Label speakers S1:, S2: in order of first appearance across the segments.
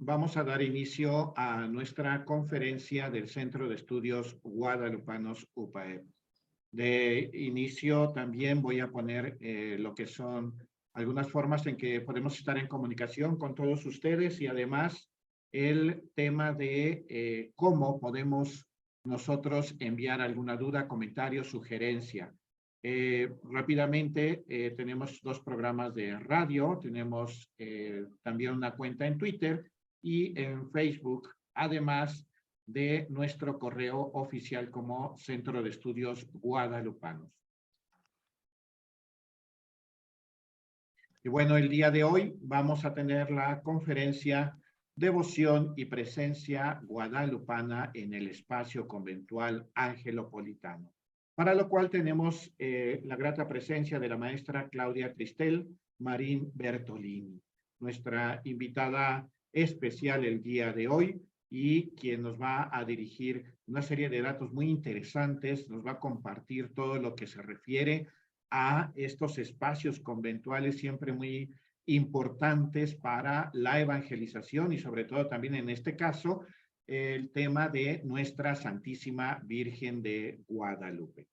S1: vamos a dar inicio a nuestra conferencia del Centro de Estudios Guadalupanos UPAEP. De inicio también voy a poner lo que son algunas formas en que podemos estar en comunicación con todos ustedes y además el tema de cómo podemos nosotros enviar alguna duda, comentario, sugerencia. Rápidamente, tenemos 2 programas de radio, tenemos también una cuenta en Twitter y en Facebook, además de nuestro correo oficial como Centro de Estudios Guadalupanos. Y bueno, el día de hoy vamos a tener la conferencia Devoción y Presencia Guadalupana en el Espacio Conventual Angelopolitano, para lo cual tenemos la grata presencia de la maestra Claudia Cristel Marín Bertolini, nuestra invitada especial el día de hoy, y quien nos va a dirigir una serie de datos muy interesantes, nos va a compartir todo lo que se refiere a estos espacios conventuales siempre muy importantes para la evangelización y sobre todo también en este caso el tema de nuestra Santísima Virgen de Guadalupe.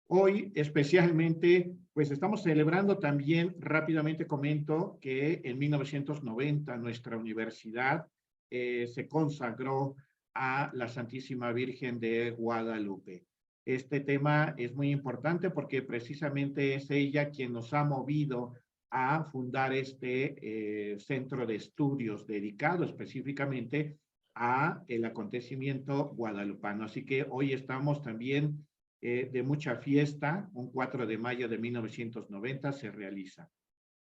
S1: Hoy especialmente, pues estamos celebrando también, rápidamente comento, que en 1990 nuestra universidad se consagró a la Santísima Virgen de Guadalupe. Este tema es muy importante porque precisamente es ella quien nos ha movido a fundar este centro de estudios dedicado específicamente a el acontecimiento guadalupano. Así que hoy estamos también de mucha fiesta, un 4 de mayo de 1990 se realiza.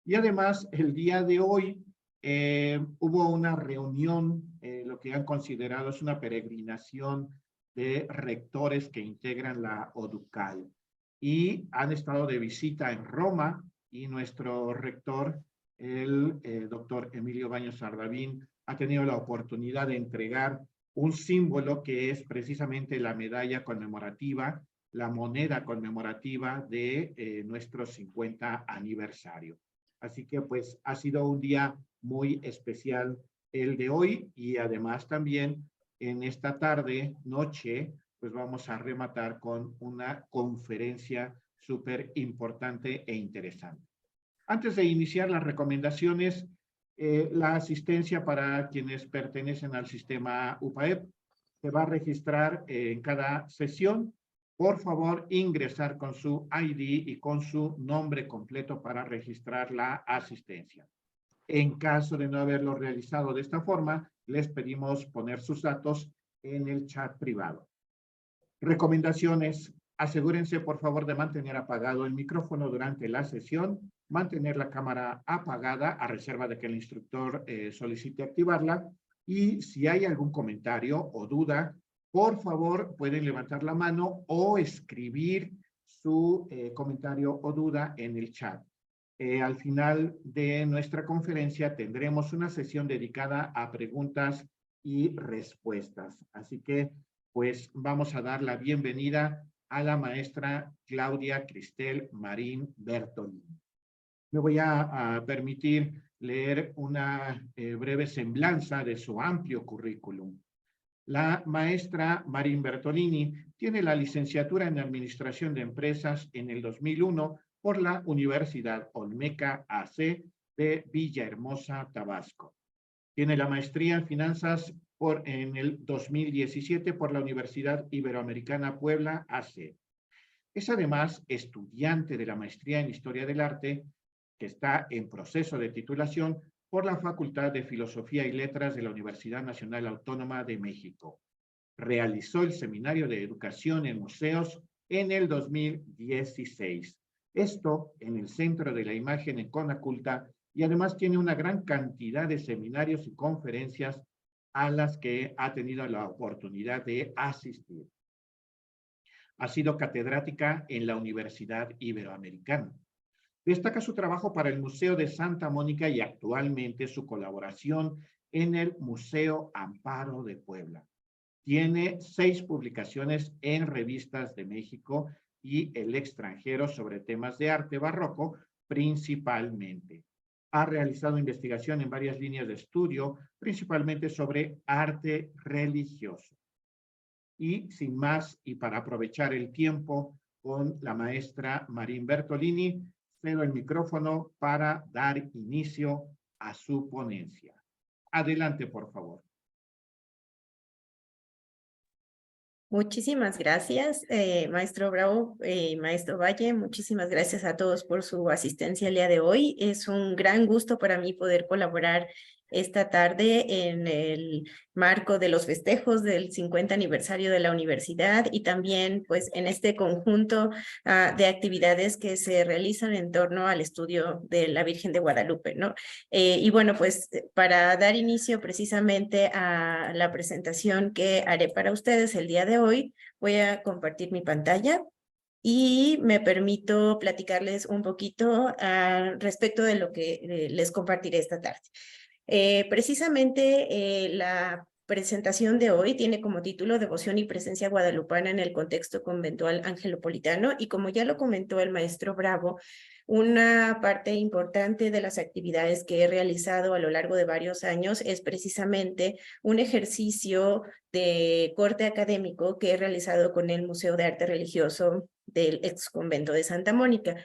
S1: Y además, el día de hoy hubo una reunión, lo que han considerado es una peregrinación de rectores que integran la ODUCAL. Y han estado de visita en Roma y nuestro rector, el doctor Emilio Baños Ardavín, ha tenido la oportunidad de entregar un símbolo que es precisamente la medalla conmemorativa, la moneda conmemorativa de nuestro 50 aniversario. Así que pues ha sido un día muy especial el de hoy y además también en esta tarde, noche, pues vamos a rematar con una conferencia súper importante e interesante. Antes de iniciar las recomendaciones, la asistencia para quienes pertenecen al sistema UPAEP se va a registrar en cada sesión. Por favor, ingresar con su ID y con su nombre completo para registrar la asistencia. En caso de no haberlo realizado de esta forma, les pedimos poner sus datos en el chat privado. Recomendaciones. Asegúrense, por favor, de mantener apagado el micrófono durante la sesión, mantener la cámara apagada a reserva de que el instructor solicite activarla, y si hay algún comentario o duda, por favor, pueden levantar la mano o escribir su comentario o duda en el chat. Al final de nuestra conferencia tendremos una sesión dedicada a preguntas y respuestas. Así que, pues, vamos a dar la bienvenida a la maestra Claudia Cristel Marín Bertolini. Me voy a permitir leer una breve semblanza de su amplio currículum. La maestra Marín Bertolini tiene la licenciatura en Administración de Empresas en el 2001 por la Universidad Olmeca AC de Villahermosa, Tabasco. Tiene la maestría en Finanzas en el 2017 por la Universidad Iberoamericana Puebla AC. Es además estudiante de la maestría en Historia del Arte, que está en proceso de titulación por la Facultad de Filosofía y Letras de la Universidad Nacional Autónoma de México. Realizó el Seminario de Educación en Museos en el 2016. Esto en el Centro de la Imagen en Conaculta, y además tiene una gran cantidad de seminarios y conferencias a las que ha tenido la oportunidad de asistir. Ha sido catedrática en la Universidad Iberoamericana. Destaca su trabajo para el Museo de Santa Mónica y actualmente su colaboración en el Museo Amparo de Puebla. Tiene 6 publicaciones en revistas de México y el extranjero sobre temas de arte barroco principalmente. ha realizado investigación en varias líneas de estudio, principalmente sobre arte religioso. Y sin más, y para aprovechar el tiempo con la maestra Marín Bertolini, cedo el micrófono para dar inicio a su ponencia. Adelante, por favor.
S2: Muchísimas gracias, maestro Bravo, maestro Valle. Muchísimas gracias a todos por su asistencia el día de hoy. Es un gran gusto para mí poder colaborar esta tarde en el marco de los festejos del 50 aniversario de la universidad y también pues en este conjunto de actividades que se realizan en torno al estudio de la Virgen de Guadalupe, ¿no? Y bueno, pues para dar inicio precisamente a la presentación que haré para ustedes el día de hoy, voy a compartir mi pantalla y me permito platicarles un poquito respecto de lo que les compartiré esta tarde. Precisamente la presentación de hoy tiene como título Devoción y Presencia Guadalupana en el contexto conventual angelopolitano y como ya lo comentó el maestro Bravo, una parte importante de las actividades que he realizado a lo largo de varios años es precisamente un ejercicio de corte académico que he realizado con el Museo de Arte Religioso del ex convento de Santa Mónica.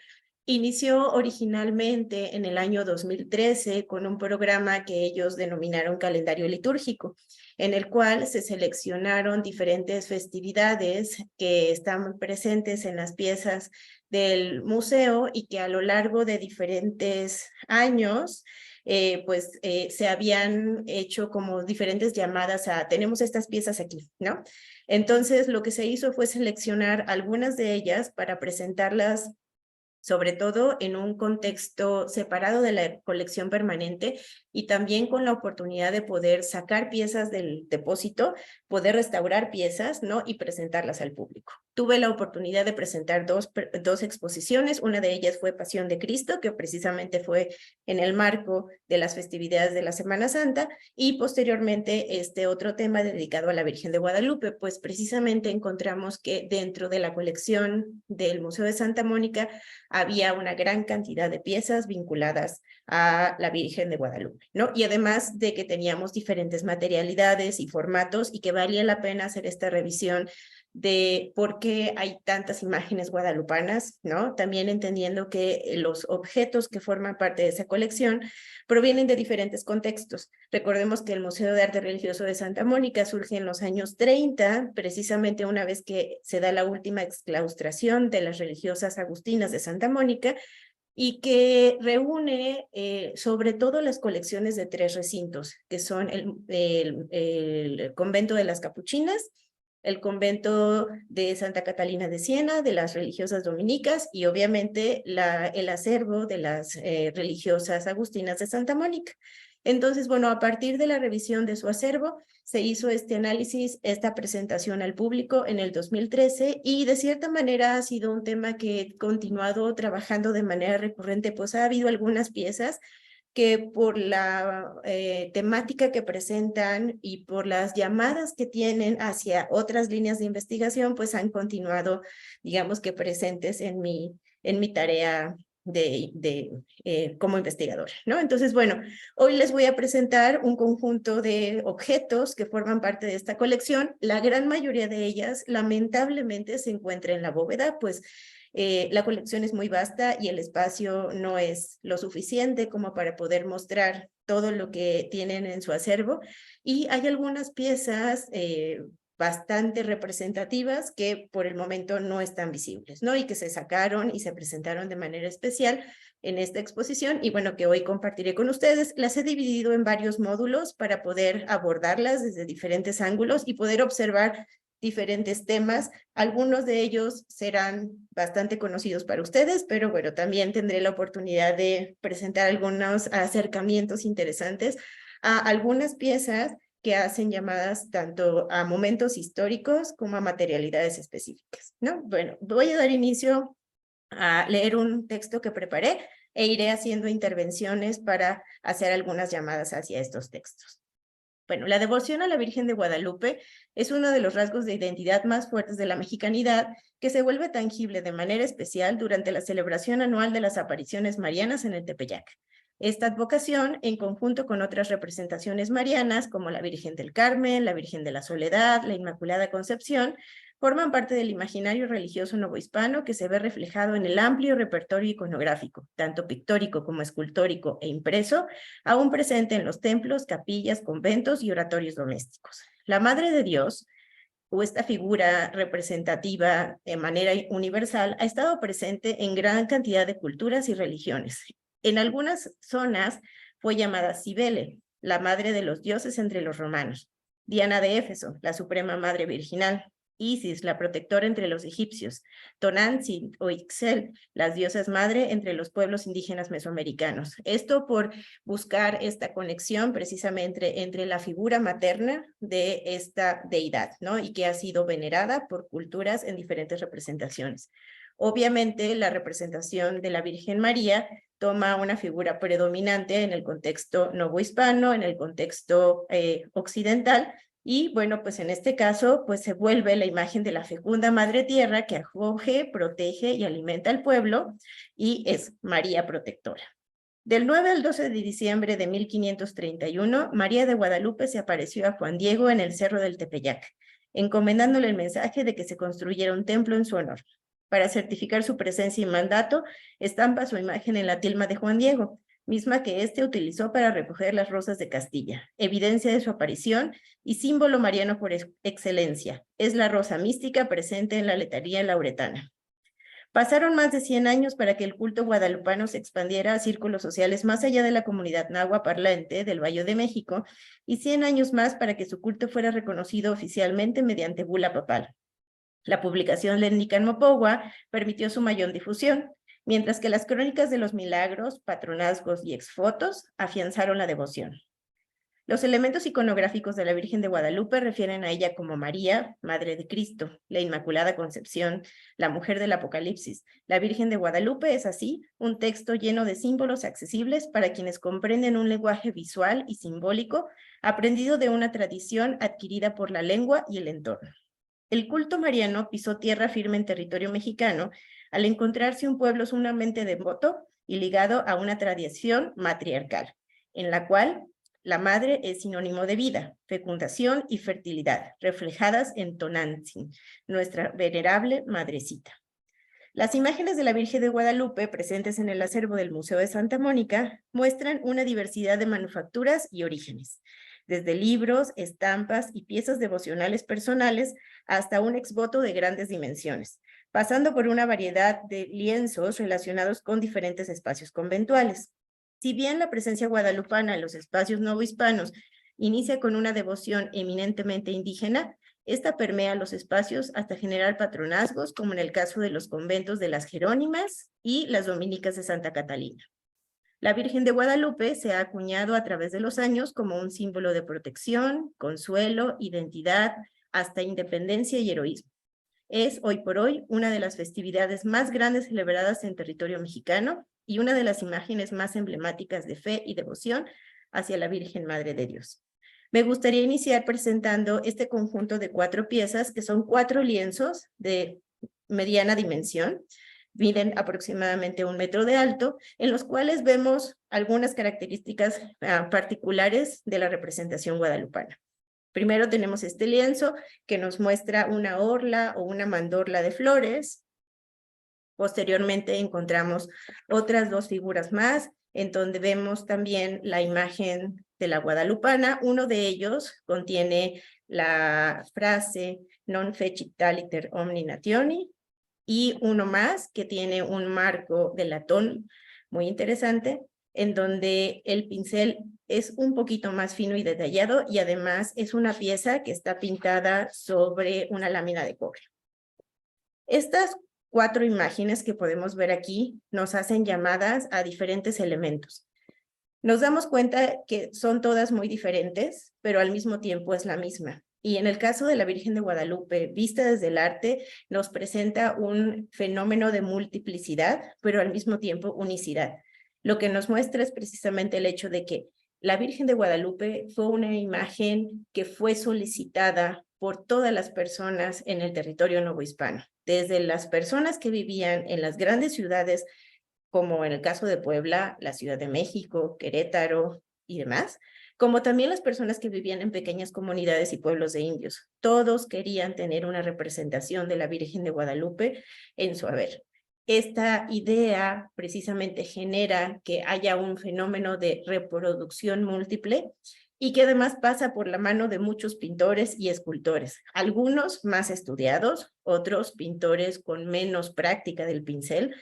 S2: Inició originalmente en el año 2013 con un programa que ellos denominaron calendario litúrgico, en el cual se seleccionaron diferentes festividades que están presentes en las piezas del museo y que a lo largo de diferentes años se habían hecho como diferentes llamadas a tenemos estas piezas aquí, ¿no? Entonces lo que se hizo fue seleccionar algunas de ellas para presentarlas sobre todo en un contexto separado de la colección permanente y también con la oportunidad de poder sacar piezas del depósito, poder restaurar piezas, ¿no? Y presentarlas al público. Tuve la oportunidad de presentar dos exposiciones, una de ellas fue Pasión de Cristo, que precisamente fue en el marco de las festividades de la Semana Santa, y posteriormente este otro tema dedicado a la Virgen de Guadalupe, pues precisamente encontramos que dentro de la colección del Museo de Santa Mónica había una gran cantidad de piezas vinculadas a la Virgen de Guadalupe, ¿no? Y además de que teníamos diferentes materialidades y formatos y que valía la pena hacer esta revisión de por qué hay tantas imágenes guadalupanas, ¿no? También entendiendo que los objetos que forman parte de esa colección provienen de diferentes contextos. Recordemos que el Museo de Arte Religioso de Santa Mónica surge en los años 30, precisamente una vez que se da la última exclaustración de las religiosas agustinas de Santa Mónica, y que reúne sobre todo las colecciones de 3 recintos, que son el convento de las Capuchinas, el convento de Santa Catalina de Siena, de las religiosas dominicas, y obviamente el acervo de las religiosas agustinas de Santa Mónica. Entonces, bueno, a partir de la revisión de su acervo, se hizo este análisis, esta presentación al público en el 2013 y de cierta manera ha sido un tema que he continuado trabajando de manera recurrente, pues ha habido algunas piezas que por la temática que presentan y por las llamadas que tienen hacia otras líneas de investigación, pues han continuado, digamos que presentes en mi tarea como investigadora, ¿no? Entonces, bueno, hoy les voy a presentar un conjunto de objetos que forman parte de esta colección. La gran mayoría de ellas, lamentablemente, se encuentra en la bóveda, pues la colección es muy vasta y el espacio no es lo suficiente como para poder mostrar todo lo que tienen en su acervo. Y hay algunas piezas bastante representativas que por el momento no están visibles, ¿no? Y que se sacaron y se presentaron de manera especial en esta exposición y bueno, que hoy compartiré con ustedes. Las he dividido en varios módulos para poder abordarlas desde diferentes ángulos y poder observar diferentes temas. Algunos de ellos serán bastante conocidos para ustedes, pero bueno, también tendré la oportunidad de presentar algunos acercamientos interesantes a algunas piezas que hacen llamadas tanto a momentos históricos como a materialidades específicas, ¿no? Bueno, voy a dar inicio a leer un texto que preparé e iré haciendo intervenciones para hacer algunas llamadas hacia estos textos. Bueno, la devoción a la Virgen de Guadalupe es uno de los rasgos de identidad más fuertes de la mexicanidad que se vuelve tangible de manera especial durante la celebración anual de las apariciones marianas en el Tepeyac. Esta advocación, en conjunto con otras representaciones marianas, como la Virgen del Carmen, la Virgen de la Soledad, la Inmaculada Concepción, forman parte del imaginario religioso novohispano que se ve reflejado en el amplio repertorio iconográfico, tanto pictórico como escultórico e impreso, aún presente en los templos, capillas, conventos y oratorios domésticos. La Madre de Dios, o esta figura representativa de manera universal, ha estado presente en gran cantidad de culturas y religiones. En algunas zonas fue llamada Cibele, la madre de los dioses entre los romanos; Diana de Éfeso, la suprema madre virginal; Isis, la protectora entre los egipcios; Tonantzin o Ixchel, las diosas madre entre los pueblos indígenas mesoamericanos. Esto por buscar esta conexión precisamente entre la figura materna de esta deidad, ¿no? Y que ha sido venerada por culturas en diferentes representaciones. Obviamente, la representación de la Virgen María toma una figura predominante en el contexto novohispano, en el contexto occidental, y bueno, pues en este caso, pues se vuelve la imagen de la fecunda Madre Tierra que acoge, protege y alimenta al pueblo, y es María Protectora. Del 9 al 12 de diciembre de 1531, María de Guadalupe se apareció a Juan Diego en el Cerro del Tepeyac, encomendándole el mensaje de que se construyera un templo en su honor. Para certificar su presencia y mandato, estampa su imagen en la tilma de Juan Diego, misma que éste utilizó para recoger las rosas de Castilla, evidencia de su aparición y símbolo mariano por excelencia. Es la rosa mística presente en la letanía lauretana. Pasaron más de 100 años para que el culto guadalupano se expandiera a círculos sociales más allá de la comunidad náhuatl parlante del Valle de México, y 100 años más para que su culto fuera reconocido oficialmente mediante bula papal. La publicación del Nican Mopogua permitió su mayor difusión, mientras que las crónicas de los milagros, patronazgos y exfotos afianzaron la devoción. Los elementos iconográficos de la Virgen de Guadalupe refieren a ella como María, Madre de Cristo, la Inmaculada Concepción, la Mujer del Apocalipsis. La Virgen de Guadalupe es así un texto lleno de símbolos accesibles para quienes comprenden un lenguaje visual y simbólico aprendido de una tradición adquirida por la lengua y el entorno. El culto mariano pisó tierra firme en territorio mexicano al encontrarse un pueblo sumamente devoto y ligado a una tradición matriarcal, en la cual la madre es sinónimo de vida, fecundación y fertilidad, reflejadas en Tonantzin, nuestra venerable madrecita. Las imágenes de la Virgen de Guadalupe, presentes en el acervo del Museo de Santa Mónica, muestran una diversidad de manufacturas y orígenes, desde libros, estampas y piezas devocionales personales hasta un exvoto de grandes dimensiones, pasando por una variedad de lienzos relacionados con diferentes espacios conventuales. Si bien la presencia guadalupana en los espacios novohispanos inicia con una devoción eminentemente indígena, esta permea los espacios hasta generar patronazgos, como en el caso de los conventos de las Jerónimas y las Dominicas de Santa Catalina. La Virgen de Guadalupe se ha acuñado a través de los años como un símbolo de protección, consuelo, identidad, hasta independencia y heroísmo. Es hoy por hoy una de las festividades más grandes celebradas en territorio mexicano y una de las imágenes más emblemáticas de fe y devoción hacia la Virgen Madre de Dios. Me gustaría iniciar presentando este conjunto de 4 piezas, que son 4 lienzos de mediana dimensión, miden aproximadamente 1 metro de alto, en los cuales vemos algunas características particulares de la representación guadalupana. Primero tenemos este lienzo que nos muestra una orla o una mandorla de flores. Posteriormente encontramos otras 2 figuras más, en donde vemos también la imagen de la guadalupana. Uno de ellos contiene la frase non fecit aliter omni nationi, y uno más que tiene un marco de latón muy interesante, en donde el pincel es un poquito más fino y detallado, y además es una pieza que está pintada sobre una lámina de cobre. Estas 4 imágenes que podemos ver aquí nos hacen llamadas a diferentes elementos. Nos damos cuenta que son todas muy diferentes, pero al mismo tiempo es la misma. Y en el caso de la Virgen de Guadalupe, vista desde el arte, nos presenta un fenómeno de multiplicidad, pero al mismo tiempo unicidad. Lo que nos muestra es precisamente el hecho de que la Virgen de Guadalupe fue una imagen que fue solicitada por todas las personas en el territorio novohispano, desde las personas que vivían en las grandes ciudades como en el caso de Puebla, la Ciudad de México, Querétaro y demás, como también las personas que vivían en pequeñas comunidades y pueblos de indios. Todos querían tener una representación de la Virgen de Guadalupe en su haber. Esta idea precisamente genera que haya un fenómeno de reproducción múltiple y que además pasa por la mano de muchos pintores y escultores, algunos más estudiados, otros pintores con menos práctica del pincel,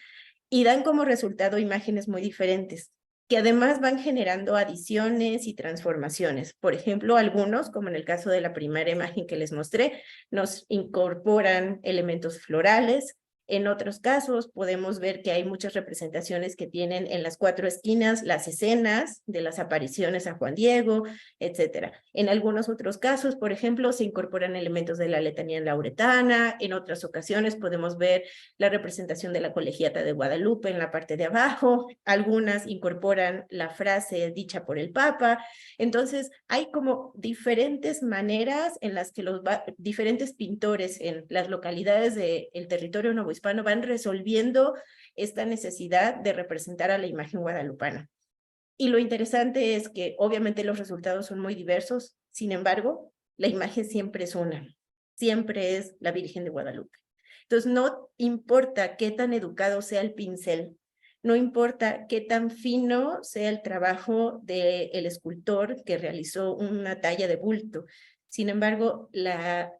S2: y dan como resultado imágenes muy diferentes, que además van generando adiciones y transformaciones. Por ejemplo, algunos, como en el caso de la primera imagen que les mostré, nos incorporan elementos florales. En otros casos podemos ver que hay muchas representaciones que tienen en las 4 esquinas las escenas de las apariciones a Juan Diego, etcétera. En algunos otros casos, por ejemplo, se incorporan elementos de la letanía lauretana. En otras ocasiones podemos ver la representación de la Colegiata de Guadalupe en la parte de abajo. Algunas incorporan la frase dicha por el Papa. Entonces, hay como diferentes maneras en las que los diferentes pintores en las localidades del territorio novohispano van resolviendo esta necesidad de representar a la imagen guadalupana. Y lo interesante es que obviamente los resultados son muy diversos, sin embargo, la imagen siempre es una, siempre es la Virgen de Guadalupe. Entonces, no importa qué tan educado sea el pincel, no importa qué tan fino sea el trabajo del escultor que realizó una talla de bulto. Sin embargo,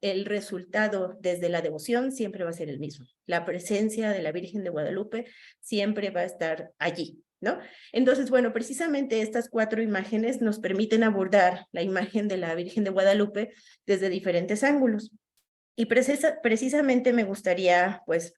S2: el resultado desde la devoción siempre va a ser el mismo. La presencia de la Virgen de Guadalupe siempre va a estar allí, ¿no? Entonces, bueno, precisamente estas 4 imágenes nos permiten abordar la imagen de la Virgen de Guadalupe desde diferentes ángulos. Y precisamente me gustaría, pues,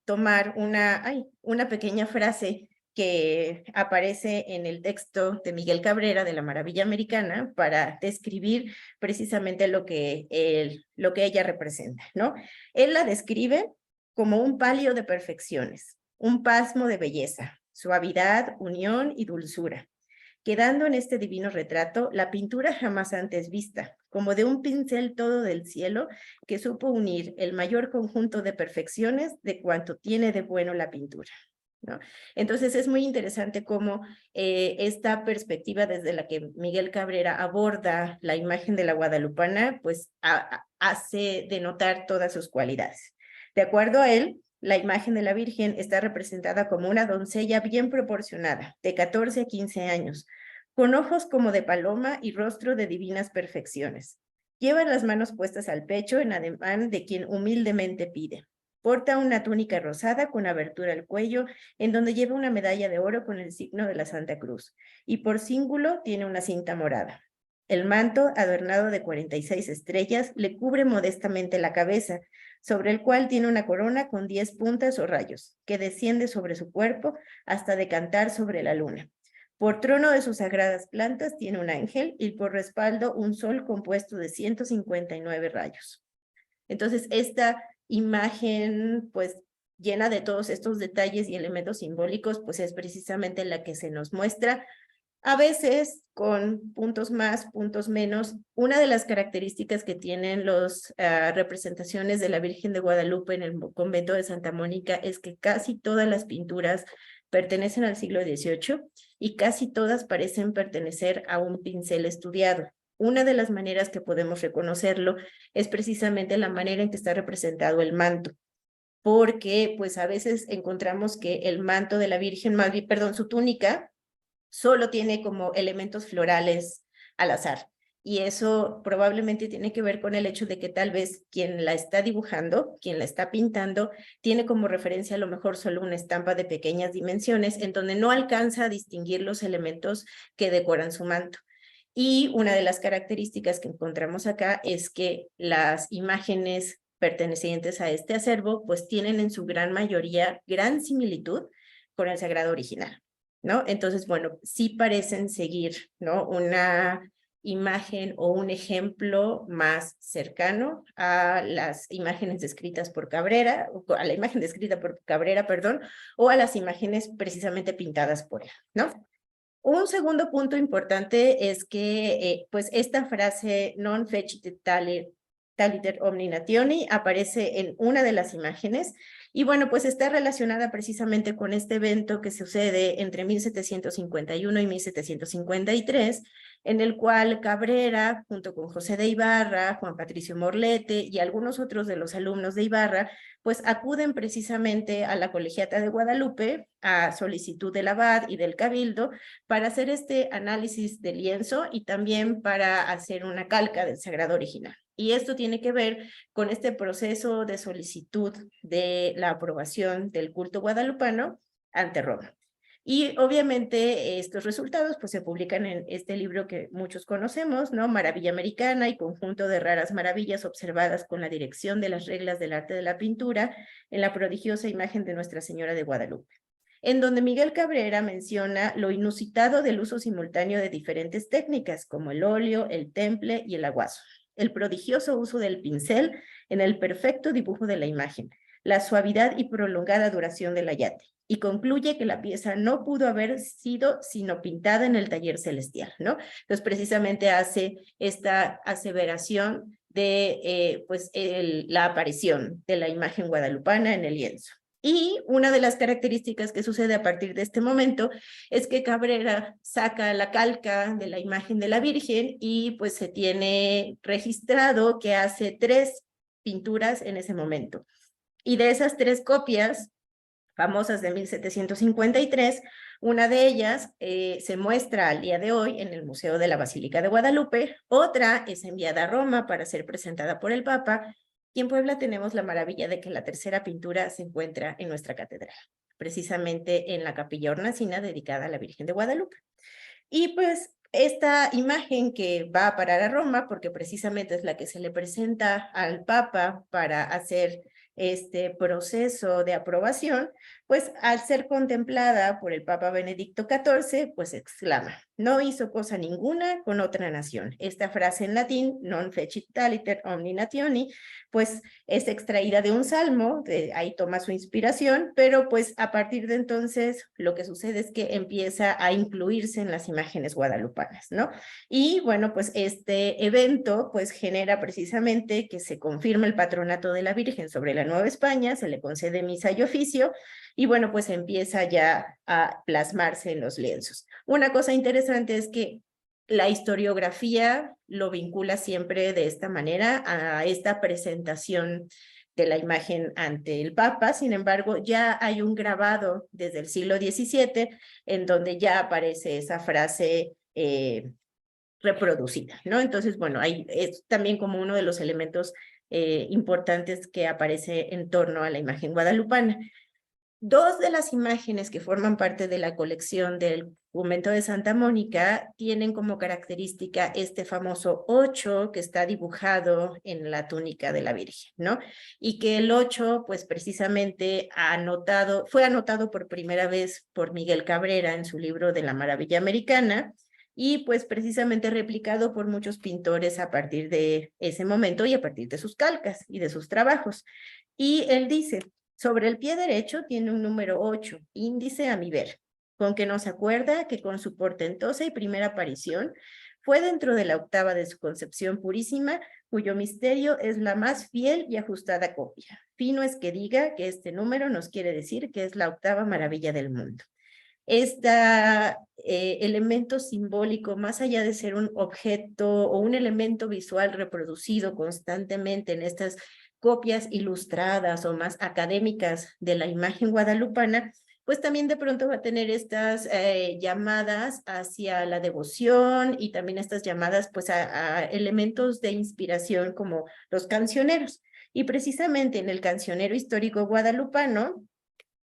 S2: tomar una pequeña frase que aparece en el texto de Miguel Cabrera de La Maravilla Americana para describir precisamente lo que ella representa, ¿no? Él la describe como un palio de perfecciones, un pasmo de belleza, suavidad, unión y dulzura, quedando en este divino retrato la pintura jamás antes vista, como de un pincel todo del cielo que supo unir el mayor conjunto de perfecciones de cuanto tiene de bueno la pintura, ¿no? Entonces es muy interesante cómo esta perspectiva desde la que Miguel Cabrera aborda la imagen de la guadalupana, pues hace denotar todas sus cualidades. De acuerdo a él, la imagen de la Virgen está representada como una doncella bien proporcionada, de 14 a 15 años, con ojos como de paloma y rostro de divinas perfecciones. Lleva las manos puestas al pecho en ademán de quien humildemente pide. Porta una túnica rosada con abertura al cuello, en donde lleva una medalla de oro con el signo de la Santa Cruz, y por cíngulo tiene una cinta morada. El manto, adornado de 46 estrellas, le cubre modestamente la cabeza, sobre el cual tiene una corona con 10 puntas o rayos, que desciende sobre su cuerpo hasta decantar sobre la luna. Por trono de sus sagradas plantas tiene un ángel y por respaldo un sol compuesto de 159 rayos. Entonces, esta imagen, pues, llena de todos estos detalles y elementos simbólicos, pues es precisamente la que se nos muestra, a veces con puntos más, puntos menos. Una de las características que tienen las representaciones de la Virgen de Guadalupe en el convento de Santa Mónica es que casi todas las pinturas pertenecen al siglo XVIII y casi todas parecen pertenecer a un pincel estudiado. Una de las maneras que podemos reconocerlo es precisamente la manera en que está representado el manto, porque pues a veces encontramos que el manto de la Virgen, su túnica, solo tiene como elementos florales al azar. Y eso probablemente tiene que ver con el hecho de que tal vez quien la está dibujando, quien la está pintando, tiene como referencia a lo mejor solo una estampa de pequeñas dimensiones en donde no alcanza a distinguir los elementos que decoran su manto. Y una de las características que encontramos acá es que las imágenes pertenecientes a este acervo pues tienen en su gran mayoría gran similitud con el sagrado original, ¿no? Entonces, bueno, sí parecen seguir, ¿no? Una imagen o un ejemplo más cercano a las imágenes descritas por Cabrera, a la imagen descrita por Cabrera, perdón, o a las imágenes precisamente pintadas por él, ¿no? Un segundo punto importante es que pues esta frase non fecit taliter omni nationi aparece en una de las imágenes Y bueno, pues está relacionada precisamente con este evento que sucede entre 1751 y 1753, en el cual Cabrera, junto con José de Ibarra, Juan Patricio Morlete y algunos otros de los alumnos de Ibarra, pues acuden precisamente a la Colegiata de Guadalupe a solicitud del abad y del cabildo para hacer este análisis de lienzo y también para hacer una calca del sagrado original. Y esto tiene que ver con este proceso de solicitud de la aprobación del culto guadalupano ante Roma. Y obviamente estos resultados pues se publican en este libro que muchos conocemos, ¿no? Maravilla Americana y conjunto de raras maravillas observadas con la dirección de las reglas del arte de la pintura en la prodigiosa imagen de Nuestra Señora de Guadalupe, en donde Miguel Cabrera menciona lo inusitado del uso simultáneo de diferentes técnicas como el óleo, el temple y el aguazo, el prodigioso uso del pincel en el perfecto dibujo de la imagen, la suavidad y prolongada duración del ayate, y concluye que la pieza no pudo haber sido sino pintada en el taller celestial, ¿no? Entonces, precisamente hace esta aseveración de la aparición de la imagen guadalupana en el lienzo. Y una de las características que sucede a partir de este momento es que Cabrera saca la calca de la imagen de la Virgen y pues se tiene registrado que hace 3 pinturas en ese momento. Y de esas 3 copias famosas de 1753, una de ellas se muestra al día de hoy en el Museo de la Basílica de Guadalupe, otra es enviada a Roma para ser presentada por el Papa, y en Puebla tenemos la maravilla de que la tercera pintura se encuentra en nuestra catedral, precisamente en la capilla hornacina dedicada a la Virgen de Guadalupe. Y pues esta imagen que va a parar a Roma, porque precisamente es la que se le presenta al Papa para hacer este proceso de aprobación, pues al ser contemplada por el Papa Benedicto XIV, pues exclama, no hizo cosa ninguna con otra nación. Esta frase en latín, non fecit taliter omni nationi, pues es extraída de un salmo, ahí toma su inspiración, pero pues a partir de entonces lo que sucede es que empieza a incluirse en las imágenes guadalupanas, ¿no? Y bueno, pues este evento pues genera precisamente que se confirme el patronato de la Virgen sobre la Nueva España, se le concede misa y oficio, y bueno, pues empieza ya a plasmarse en los lienzos. Una cosa interesante es que la historiografía lo vincula siempre de esta manera a esta presentación de la imagen ante el Papa. Sin embargo, ya hay un grabado desde el siglo XVII en donde ya aparece esa frase reproducida, ¿no? Entonces, bueno, ahí es también como uno de los elementos importantes que aparece en torno a la imagen guadalupana. 2 de las imágenes que forman parte de la colección del convento de Santa Mónica tienen como característica este famoso 8 que está dibujado en la túnica de la Virgen, ¿no? Y que el 8, pues precisamente fue anotado por primera vez por Miguel Cabrera en su libro de la Maravilla Americana, y pues precisamente replicado por muchos pintores a partir de ese momento y a partir de sus calcas y de sus trabajos. Y él dice, sobre el pie derecho tiene un número 8, índice a mi ver, con que nos acuerda que con su portentosa y primera aparición fue dentro de la octava de su concepción purísima, cuyo misterio es la más fiel y ajustada copia. Fino es que diga que este número nos quiere decir que es la octava maravilla del mundo. Este elemento simbólico, más allá de ser un objeto o un elemento visual reproducido constantemente en estas copias ilustradas o más académicas de la imagen guadalupana, pues también de pronto va a tener estas llamadas hacia la devoción y también estas llamadas pues a elementos de inspiración como los cancioneros. Y precisamente en el cancionero histórico guadalupano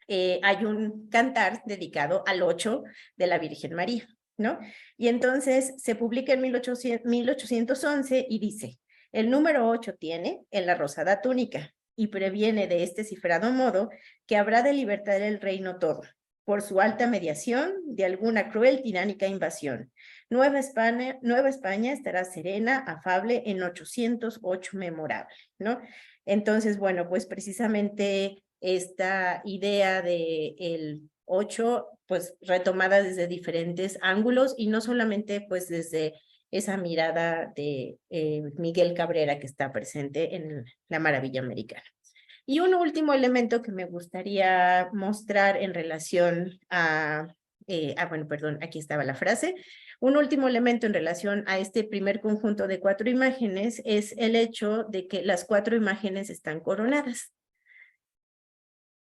S2: hay un cantar dedicado al 8 de la Virgen María, ¿no? Y entonces se publica en 1811 y dice, el número 8 tiene en la rosada túnica y previene de este cifrado modo que habrá de libertar el reino todo, por su alta mediación de alguna cruel tiránica invasión. Nueva España estará serena, afable, en 808 memorable, ¿no? Entonces, bueno, pues precisamente esta idea de el 8, pues retomada desde diferentes ángulos y no solamente pues desde esa mirada de Miguel Cabrera que está presente en la Maravilla Americana. Y un último elemento que me gustaría mostrar en relación bueno, perdón, aquí estaba la frase. Un último elemento en relación a este primer conjunto de 4 imágenes es el hecho de que las 4 imágenes están coronadas.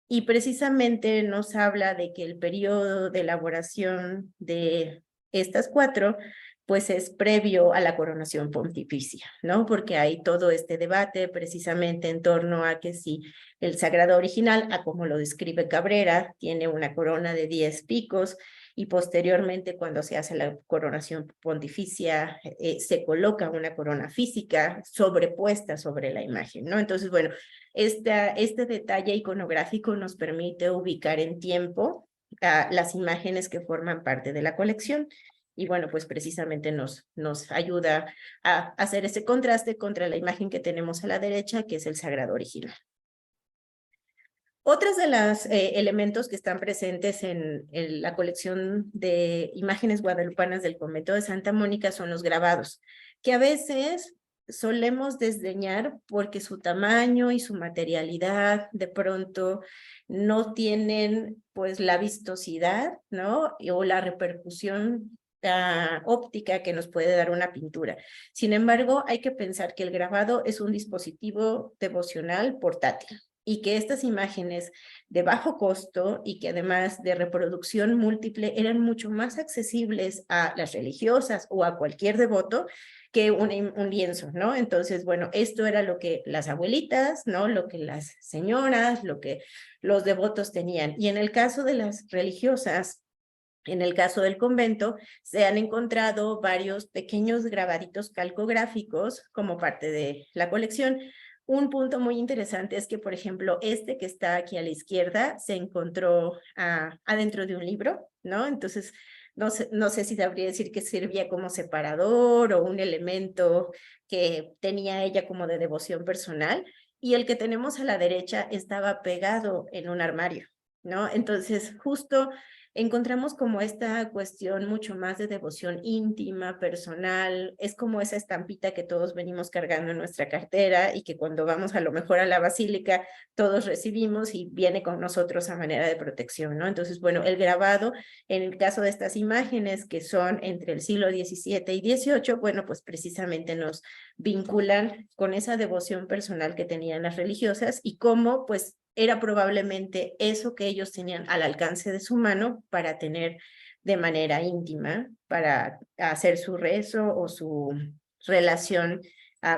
S2: Y precisamente nos habla de que el periodo de elaboración de estas 4 pues es previo a la coronación pontificia, ¿no? Porque hay todo este debate precisamente en torno a que si el sagrado original, a como lo describe Cabrera, tiene una corona de 10 picos, y posteriormente cuando se hace la coronación pontificia se coloca una corona física sobrepuesta sobre la imagen, ¿no? Entonces, bueno, este detalle iconográfico nos permite ubicar en tiempo las imágenes que forman parte de la colección. Y bueno, pues precisamente nos ayuda a hacer ese contraste contra la imagen que tenemos a la derecha, que es el sagrado original. Otros de los elementos que están presentes en la colección de imágenes guadalupanas del convento de Santa Mónica son los grabados, que a veces solemos desdeñar porque su tamaño y su materialidad de pronto no tienen pues la vistosidad, ¿no? O la repercusión óptica que nos puede dar una pintura. Sin embargo, hay que pensar que el grabado es un dispositivo devocional portátil y que estas imágenes de bajo costo y que además de reproducción múltiple eran mucho más accesibles a las religiosas o a cualquier devoto que un lienzo, ¿no? Entonces, bueno, esto era lo que las abuelitas, ¿no? Lo que las señoras, lo que los devotos tenían. Y en el caso de las religiosas, en el caso del convento, se han encontrado varios pequeños grabaditos calcográficos como parte de la colección. Un punto muy interesante es que, por ejemplo, este que está aquí a la izquierda se encontró adentro de un libro, ¿no? Entonces, no sé si sabría decir que servía como separador o un elemento que tenía ella como de devoción personal. Y el que tenemos a la derecha estaba pegado en un armario, ¿no? Entonces, justo encontramos como esta cuestión mucho más de devoción íntima, personal, es como esa estampita que todos venimos cargando en nuestra cartera y que cuando vamos a lo mejor a la basílica todos recibimos y viene con nosotros a manera de protección, ¿no? Entonces, bueno, el grabado, en el caso de estas imágenes que son entre el siglo XVII y XVIII, bueno, pues precisamente nos vinculan con esa devoción personal que tenían las religiosas y cómo, pues, era probablemente eso que ellos tenían al alcance de su mano para tener de manera íntima, para hacer su rezo o su relación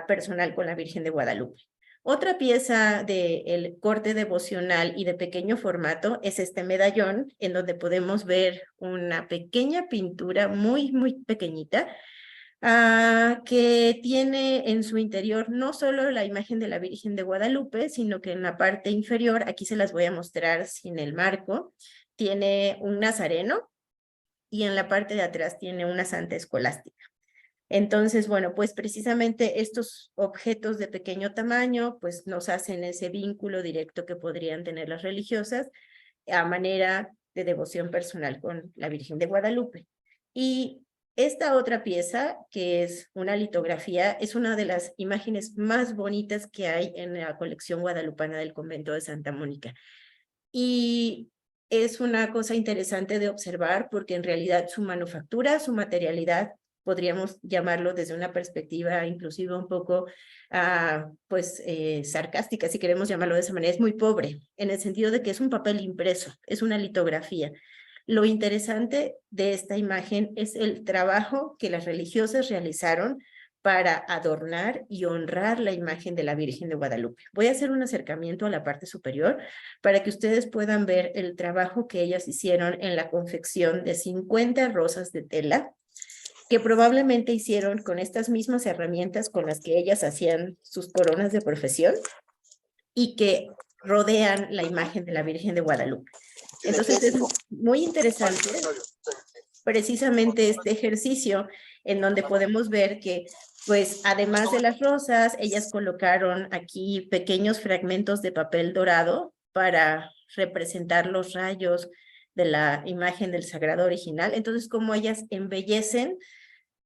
S2: personal con la Virgen de Guadalupe. Otra pieza del corte devocional y de pequeño formato es este medallón, en donde podemos ver una pequeña pintura muy, muy pequeñita, que tiene en su interior no solo la imagen de la Virgen de Guadalupe, sino que en la parte inferior, aquí se las voy a mostrar sin el marco, tiene un nazareno y en la parte de atrás tiene una santa escolástica. Entonces, bueno, pues precisamente estos objetos de pequeño tamaño, pues nos hacen ese vínculo directo que podrían tener las religiosas a manera de devoción personal con la Virgen de Guadalupe. Y esta otra pieza, que es una litografía, es una de las imágenes más bonitas que hay en la colección guadalupana del convento de Santa Mónica. Y es una cosa interesante de observar porque en realidad su manufactura, su materialidad, podríamos llamarlo desde una perspectiva inclusive un poco sarcástica, si queremos llamarlo de esa manera, es muy pobre, en el sentido de que es un papel impreso, es una litografía. Lo interesante de esta imagen es el trabajo que las religiosas realizaron para adornar y honrar la imagen de la Virgen de Guadalupe. Voy a hacer un acercamiento a la parte superior para que ustedes puedan ver el trabajo que ellas hicieron en la confección de 50 rosas de tela, que probablemente hicieron con estas mismas herramientas con las que ellas hacían sus coronas de profesión y que rodean la imagen de la Virgen de Guadalupe. Entonces es muy interesante precisamente este ejercicio en donde podemos ver que, pues, además de las rosas, ellas colocaron aquí pequeños fragmentos de papel dorado para representar los rayos de la imagen del sagrado original. Entonces, como ellas embellecen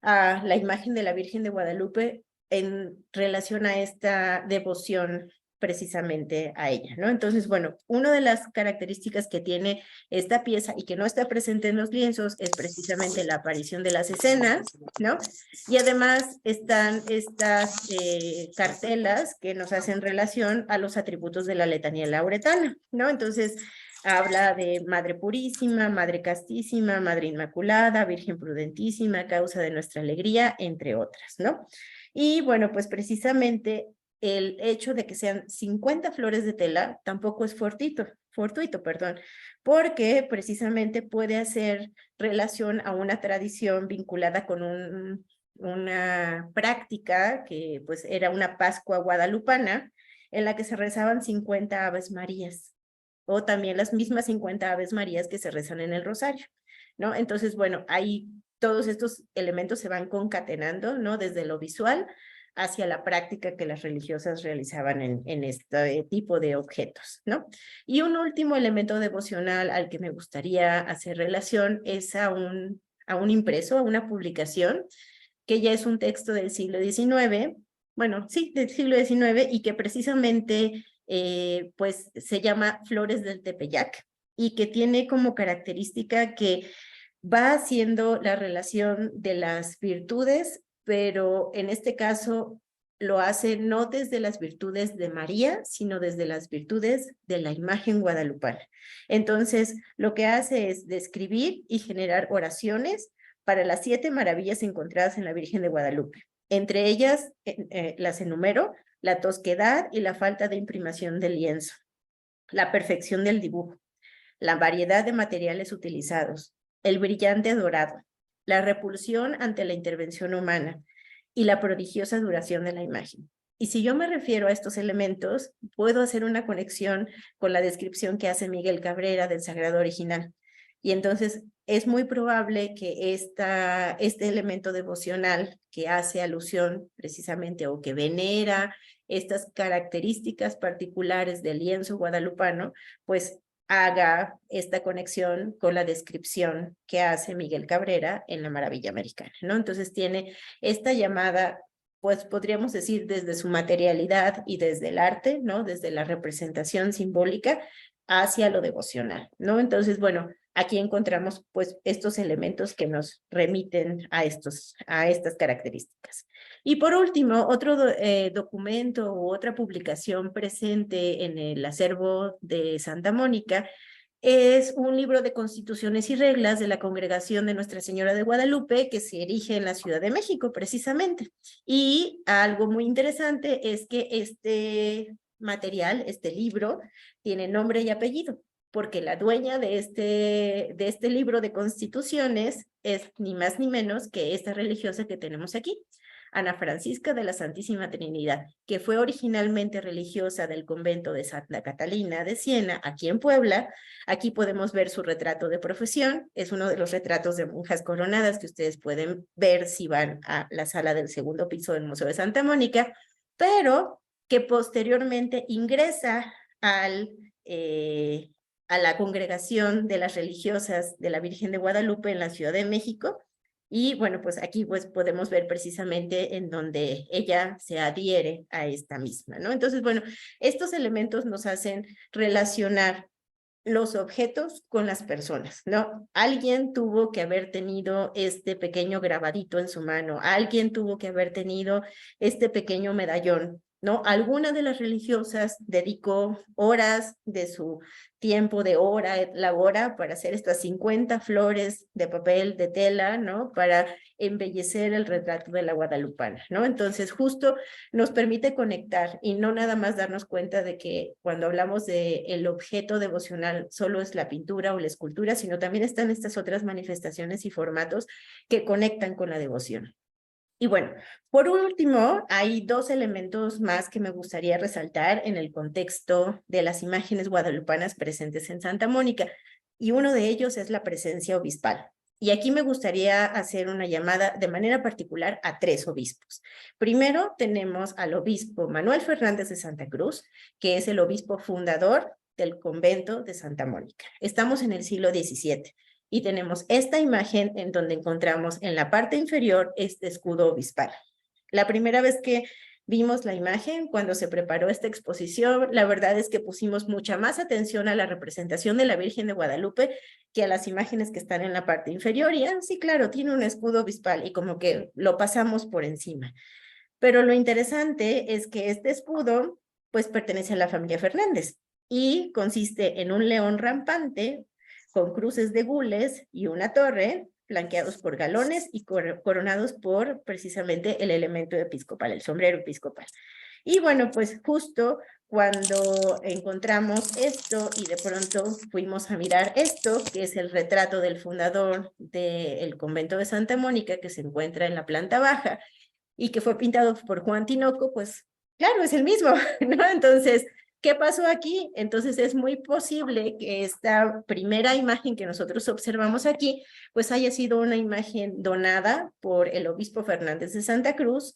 S2: a la imagen de la Virgen de Guadalupe en relación a esta devoción precisamente a ella, ¿no? Entonces, bueno, una de las características que tiene esta pieza y que no está presente en los lienzos es precisamente la aparición de las escenas, ¿no? Y además están estas cartelas que nos hacen relación a los atributos de la letanía lauretana, ¿no? Entonces, habla de Madre Purísima, Madre Castísima, Madre Inmaculada, Virgen Prudentísima, causa de nuestra alegría, entre otras, ¿no? Y bueno, pues precisamente el hecho de que sean 50 flores de tela tampoco es fortuito, perdón, porque precisamente puede hacer relación a una tradición vinculada con una práctica que pues era una Pascua guadalupana en la que se rezaban 50 Aves Marías, o también las mismas 50 Aves Marías que se rezan en el Rosario, ¿no? Entonces, bueno, ahí todos estos elementos se van concatenando, ¿no? Desde lo visual hacia la práctica que las religiosas realizaban en este tipo de objetos, ¿no? Y un último elemento devocional al que me gustaría hacer relación es a un impreso, a una publicación, que ya es un texto del siglo XIX, bueno, sí, del siglo XIX, y que precisamente pues se llama Flores del Tepeyac, y que tiene como característica que va haciendo la relación de las virtudes, pero en este caso lo hace no desde las virtudes de María, sino desde las virtudes de la imagen guadalupana. Entonces, lo que hace es describir y generar oraciones para las 7 maravillas encontradas en la Virgen de Guadalupe. Entre ellas, las enumero: la tosquedad y la falta de imprimación del lienzo, la perfección del dibujo, la variedad de materiales utilizados, el brillante dorado, la repulsión ante la intervención humana y la prodigiosa duración de la imagen. Y si yo me refiero a estos elementos, puedo hacer una conexión con la descripción que hace Miguel Cabrera del Sagrado Original. Y entonces es muy probable que este elemento devocional que hace alusión precisamente o que venera estas características particulares del lienzo guadalupano, pues haga esta conexión con la descripción que hace Miguel Cabrera en La Maravilla Americana, ¿no? Entonces tiene esta llamada, pues podríamos decir desde su materialidad y desde el arte, ¿no? Desde la representación simbólica hacia lo devocional, ¿no? Entonces, bueno, aquí encontramos pues estos elementos que nos remiten a estas características. Y por último, otro documento u otra publicación presente en el acervo de Santa Mónica es un libro de constituciones y reglas de la Congregación de Nuestra Señora de Guadalupe que se erige en la Ciudad de México, precisamente. Y algo muy interesante es que este material, este libro, tiene nombre y apellido, porque la dueña de este libro de constituciones es ni más ni menos que esta religiosa que tenemos aquí, Ana Francisca de la Santísima Trinidad, que fue originalmente religiosa del convento de Santa Catalina de Siena, aquí en Puebla. Aquí podemos ver su retrato de profesión, es uno de los retratos de monjas coronadas que ustedes pueden ver si van a la sala del segundo piso del Museo de Santa Mónica, pero que posteriormente ingresa a la congregación de las religiosas de la Virgen de Guadalupe en la Ciudad de México. Y bueno, pues aquí pues podemos ver precisamente en donde ella se adhiere a esta misma, ¿no? Entonces, bueno, estos elementos nos hacen relacionar los objetos con las personas, ¿no? Alguien tuvo que haber tenido este pequeño grabadito en su mano, alguien tuvo que haber tenido este pequeño medallón, ¿no? Alguna de las religiosas dedicó horas de su tiempo de hora et labora para hacer estas 50 flores de papel, de tela, ¿no? Para embellecer el retrato de la guadalupana, ¿no? Entonces, justo nos permite conectar y no nada más darnos cuenta de que cuando hablamos de el objeto devocional solo es la pintura o la escultura, sino también están estas otras manifestaciones y formatos que conectan con la devoción. Y bueno, por último, hay 2 elementos más que me gustaría resaltar en el contexto de las imágenes guadalupanas presentes en Santa Mónica, y uno de ellos es la presencia obispal. Y aquí me gustaría hacer una llamada de manera particular a 3 obispos. Primero tenemos al obispo Manuel Fernández de Santa Cruz, que es el obispo fundador del convento de Santa Mónica. Estamos en el siglo XVII. Y tenemos esta imagen en donde encontramos en la parte inferior este escudo obispal. La primera vez que vimos la imagen cuando se preparó esta exposición. La verdad es que pusimos mucha más atención a la representación de la Virgen de Guadalupe que a las imágenes que están en la parte inferior. Y sí, claro, tiene un escudo obispal y como que lo pasamos por encima. Pero lo interesante es que este escudo pues pertenece a la familia Fernández y consiste en un león rampante con cruces de gules y una torre flanqueados por galones y coronados por precisamente el elemento episcopal, el sombrero episcopal. Y bueno, pues justo cuando encontramos esto y de pronto fuimos a mirar esto, que es el retrato del fundador del convento de Santa Mónica, que se encuentra en la planta baja, y que fue pintado por Juan Tinoco, pues claro, es el mismo, ¿no? Entonces, ¿qué pasó aquí? Entonces es muy posible que esta primera imagen que nosotros observamos aquí, pues haya sido una imagen donada por el obispo Fernández de Santa Cruz,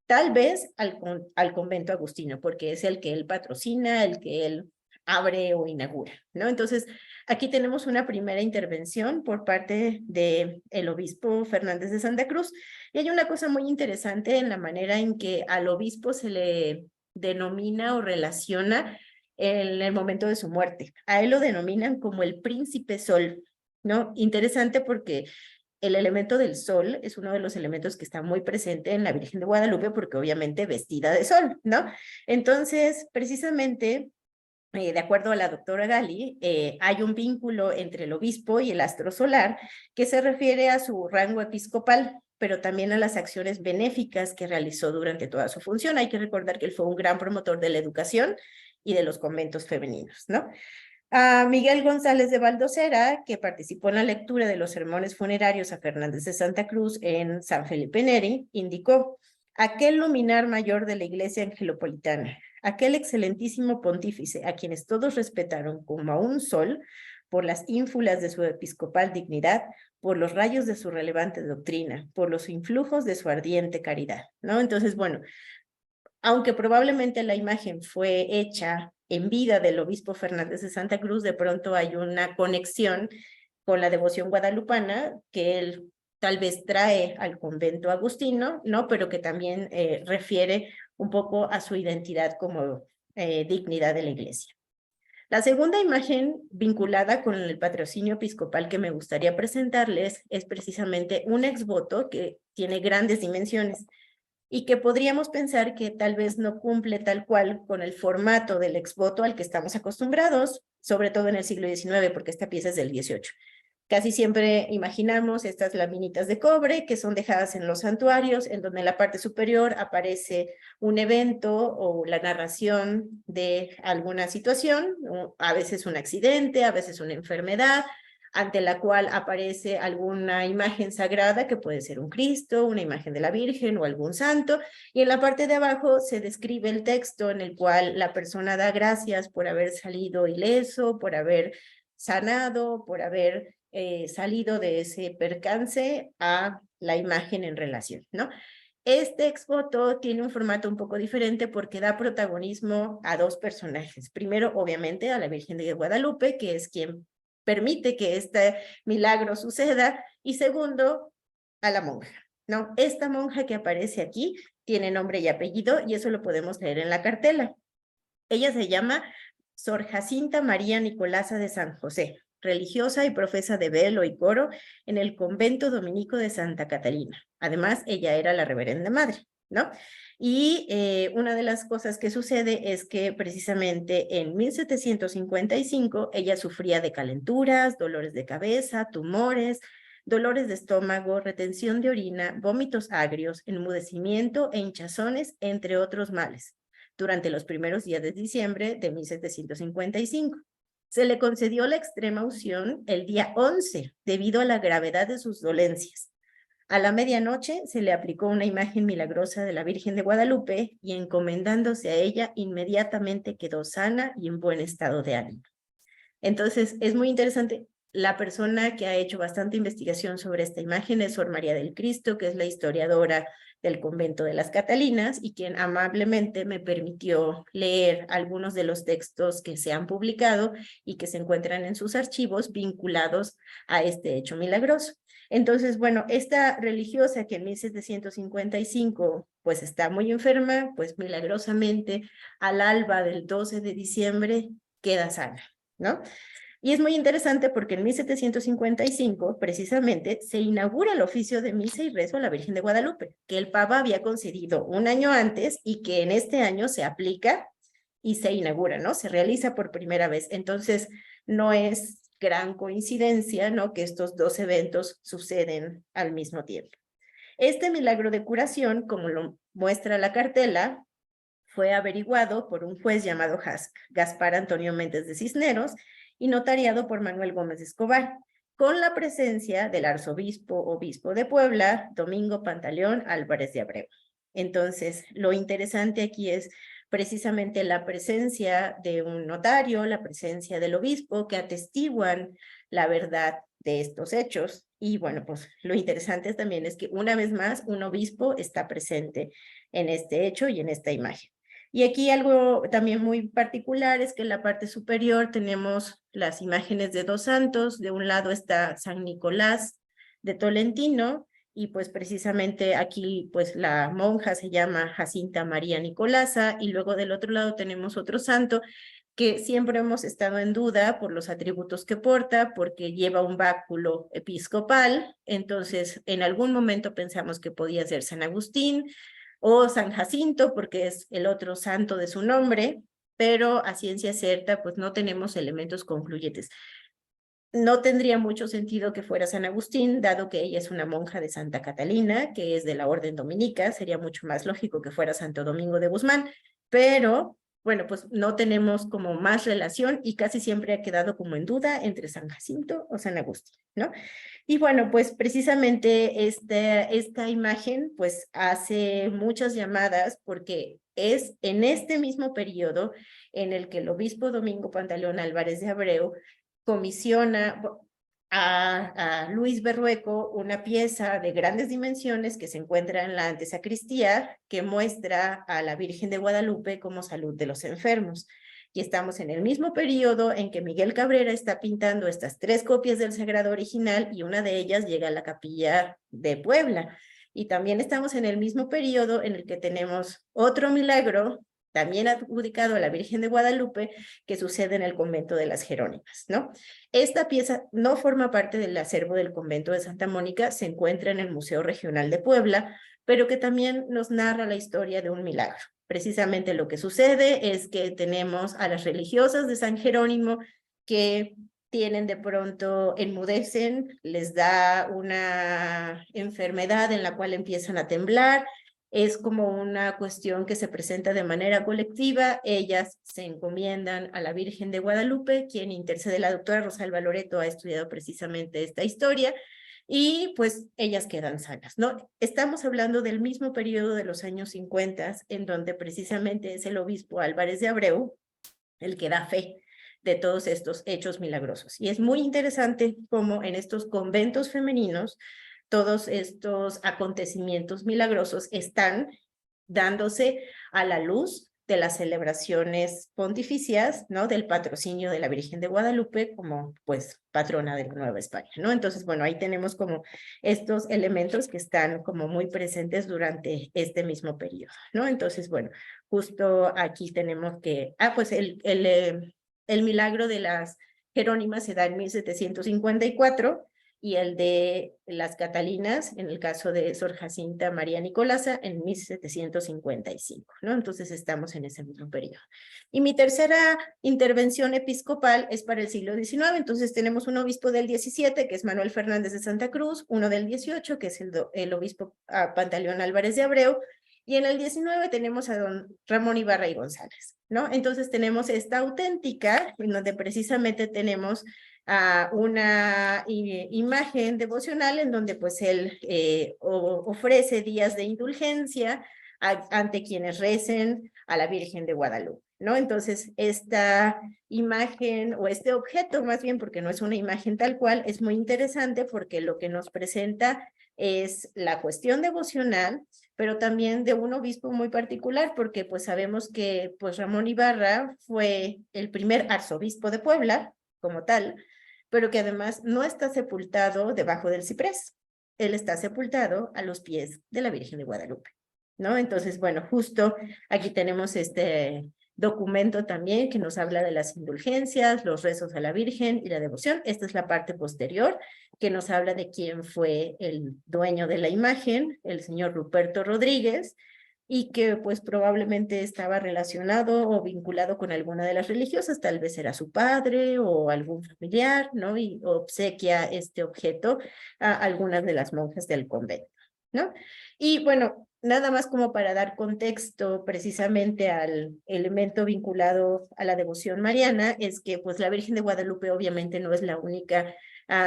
S2: tal vez al convento agustino, porque es el que él patrocina, el que él abre o inaugura, ¿no? Entonces, aquí tenemos una primera intervención por parte del obispo Fernández de Santa Cruz, y hay una cosa muy interesante en la manera en que al obispo se le denomina o relaciona en el momento de su muerte. A él lo denominan como el príncipe sol, ¿no? Interesante porque el elemento del sol es uno de los elementos que está muy presente en la Virgen de Guadalupe porque obviamente vestida de sol, ¿no? Entonces, precisamente, de acuerdo a la doctora Gali, hay un vínculo entre el obispo y el astro solar que se refiere a su rango episcopal, pero también a las acciones benéficas que realizó durante toda su función. Hay que recordar que él fue un gran promotor de la educación y de los conventos femeninos, ¿no? A Miguel González de Baldosera, que participó en la lectura de los sermones funerarios a Fernández de Santa Cruz en San Felipe Neri, indicó: aquel luminar mayor de la iglesia angelopolitana, aquel excelentísimo pontífice a quienes todos respetaron como a un sol por las ínfulas de su episcopal dignidad, por los rayos de su relevante doctrina, por los influjos de su ardiente caridad, ¿no? Entonces, bueno, aunque probablemente la imagen fue hecha en vida del obispo Fernández de Santa Cruz, de pronto hay una conexión con la devoción guadalupana que él tal vez trae al convento agustino, ¿no? Pero que también refiere un poco a su identidad como dignidad de la iglesia. La segunda imagen vinculada con el patrocinio episcopal que me gustaría presentarles es precisamente un exvoto que tiene grandes dimensiones y que podríamos pensar que tal vez no cumple tal cual con el formato del exvoto al que estamos acostumbrados, sobre todo en el siglo XIX, porque esta pieza es del XVIII. Casi siempre imaginamos estas laminitas de cobre que son dejadas en los santuarios, en donde en la parte superior aparece un evento o la narración de alguna situación, a veces un accidente, a veces una enfermedad, ante la cual aparece alguna imagen sagrada que puede ser un Cristo, una imagen de la Virgen o algún santo, y en la parte de abajo se describe el texto en el cual la persona da gracias por haber salido ileso, por haber sanado, por haber salido de ese percance a la imagen en relación, ¿no? Este exvoto tiene un formato un poco diferente porque da protagonismo a dos personajes. Primero, obviamente, a la Virgen de Guadalupe, que es quien permite que este milagro suceda, y segundo, a la monja, ¿no? Esta monja que aparece aquí tiene nombre y apellido y eso lo podemos leer en la cartela. Ella se llama Sor Jacinta María Nicolasa de San José, religiosa y profesa de velo y coro en el convento dominico de Santa Catalina. Además, ella era la reverenda madre, ¿no? Y una de las cosas que sucede es que precisamente en 1755 ella sufría de calenturas, dolores de cabeza, tumores, dolores de estómago, retención de orina, vómitos agrios, enmudecimiento e hinchazones, entre otros males, durante los primeros días de diciembre de 1755. Se le concedió la extrema unción el día 11 debido a la gravedad de sus dolencias. A la medianoche se le aplicó una imagen milagrosa de la Virgen de Guadalupe y encomendándose a ella inmediatamente quedó sana y en buen estado de ánimo. Entonces es muy interesante. La persona que ha hecho bastante investigación sobre esta imagen es Sor María del Cristo, que es la historiadora del convento de las Catalinas y quien amablemente me permitió leer algunos de los textos que se han publicado y que se encuentran en sus archivos vinculados a este hecho milagroso. Entonces, bueno, esta religiosa que en 1755 pues está muy enferma, pues milagrosamente al alba del 12 de diciembre queda sana, ¿no? Y es muy interesante porque en 1755, precisamente, se inaugura el oficio de misa y rezo a la Virgen de Guadalupe, que el Papa había concedido un año antes y que en este año se aplica y se inaugura, ¿no? Se realiza por primera vez. Entonces, no es gran coincidencia, ¿no? Que estos dos eventos suceden al mismo tiempo. Este milagro de curación, como lo muestra la cartela, fue averiguado por un juez llamado Gaspar Antonio Méndez de Cisneros y notariado por Manuel Gómez de Escobar, con la presencia del obispo de Puebla, Domingo Pantaleón Álvarez de Abreu. Entonces, lo interesante aquí es precisamente la presencia de un notario, la presencia del obispo, que atestiguan la verdad de estos hechos. Y bueno, pues lo interesante también es que una vez más un obispo está presente en este hecho y en esta imagen. Y aquí algo también muy particular es que en la parte superior tenemos las imágenes de dos santos. De un lado está San Nicolás de Tolentino, y pues precisamente aquí pues la monja se llama Jacinta María Nicolasa, y luego del otro lado tenemos otro santo que siempre hemos estado en duda por los atributos que porta, porque lleva un báculo episcopal. Entonces en algún momento pensamos que podía ser San Agustín o San Jacinto, porque es el otro santo de su nombre, pero a ciencia cierta pues no tenemos elementos concluyentes. No tendría mucho sentido que fuera San Agustín, dado que ella es una monja de Santa Catalina, que es de la orden dominica. Sería mucho más lógico que fuera Santo Domingo de Guzmán, pero bueno, pues no tenemos como más relación y casi siempre ha quedado como en duda entre San Jacinto o San Agustín, ¿no? Y bueno, pues precisamente esta imagen pues hace muchas llamadas porque es en este mismo periodo en el que el obispo Domingo Pantaleón Álvarez de Abreu comisiona a Luis Berrueco una pieza de grandes dimensiones que se encuentra en la antesacristía, que muestra a la Virgen de Guadalupe como salud de los enfermos. Y estamos en el mismo periodo en que Miguel Cabrera está pintando estas 3 copias del Sagrado original, y una de ellas llega a la Capilla de Puebla. Y también estamos en el mismo periodo en el que tenemos otro milagro, también adjudicado a la Virgen de Guadalupe, que sucede en el convento de las Jerónimas, ¿no? Esta pieza no forma parte del acervo del convento de Santa Mónica, se encuentra en el Museo Regional de Puebla, pero que también nos narra la historia de un milagro. Precisamente lo que sucede es que tenemos a las religiosas de San Jerónimo que tienen de pronto, enmudecen, les da una enfermedad en la cual empiezan a temblar. Es como una cuestión que se presenta de manera colectiva. Ellas se encomiendan a la Virgen de Guadalupe, quien intercede. La doctora Rosalba Loreto ha estudiado precisamente esta historia, y pues ellas quedan sanas, ¿no? Estamos hablando del mismo periodo de los años 50, en donde precisamente es el obispo Álvarez de Abreu el que da fe de todos estos hechos milagrosos. Y es muy interesante cómo en estos conventos femeninos todos estos acontecimientos milagrosos están dándose a la luz de las celebraciones pontificias, ¿no? Del patrocinio de la Virgen de Guadalupe como, pues, patrona de la Nueva España, ¿no? Entonces, bueno, ahí tenemos como estos elementos que están como muy presentes durante este mismo periodo, ¿no? Entonces, bueno, justo aquí tenemos que, pues el milagro de las Jerónimas se da en 1754, y el de las Catalinas, en el caso de Sor Jacinta María Nicolasa, en 1755, ¿no? Entonces estamos en ese mismo periodo. Y mi tercera intervención episcopal es para el siglo XIX. Entonces tenemos un obispo del 17, que es Manuel Fernández de Santa Cruz, uno del 18, que es el obispo Pantaleón Álvarez de Abreu, y en el 19 tenemos a don Ramón Ibarra y González, ¿no? Entonces tenemos esta auténtica, en donde precisamente tenemos a una imagen devocional en donde pues él ofrece días de indulgencia ante quienes recen a la Virgen de Guadalupe, ¿no? Entonces esta imagen, o este objeto más bien, porque no es una imagen tal cual, es muy interesante porque lo que nos presenta es la cuestión devocional, pero también de un obispo muy particular, porque pues sabemos que pues Ramón Ibarra fue el primer arzobispo de Puebla como tal, pero que además no está sepultado debajo del ciprés. Él está sepultado a los pies de la Virgen de Guadalupe. ¿no? Entonces, bueno, justo aquí tenemos este documento también que nos habla de las indulgencias, los rezos a la Virgen y la devoción. Esta es la parte posterior que nos habla de quién fue el dueño de la imagen, el señor Ruperto Rodríguez, y que pues probablemente estaba relacionado o vinculado con alguna de las religiosas, tal vez era su padre o algún familiar, ¿no? Y obsequia este objeto a algunas de las monjas del convento, ¿no? Y bueno, nada más como para dar contexto precisamente al elemento vinculado a la devoción mariana, es que pues la Virgen de Guadalupe obviamente no es la única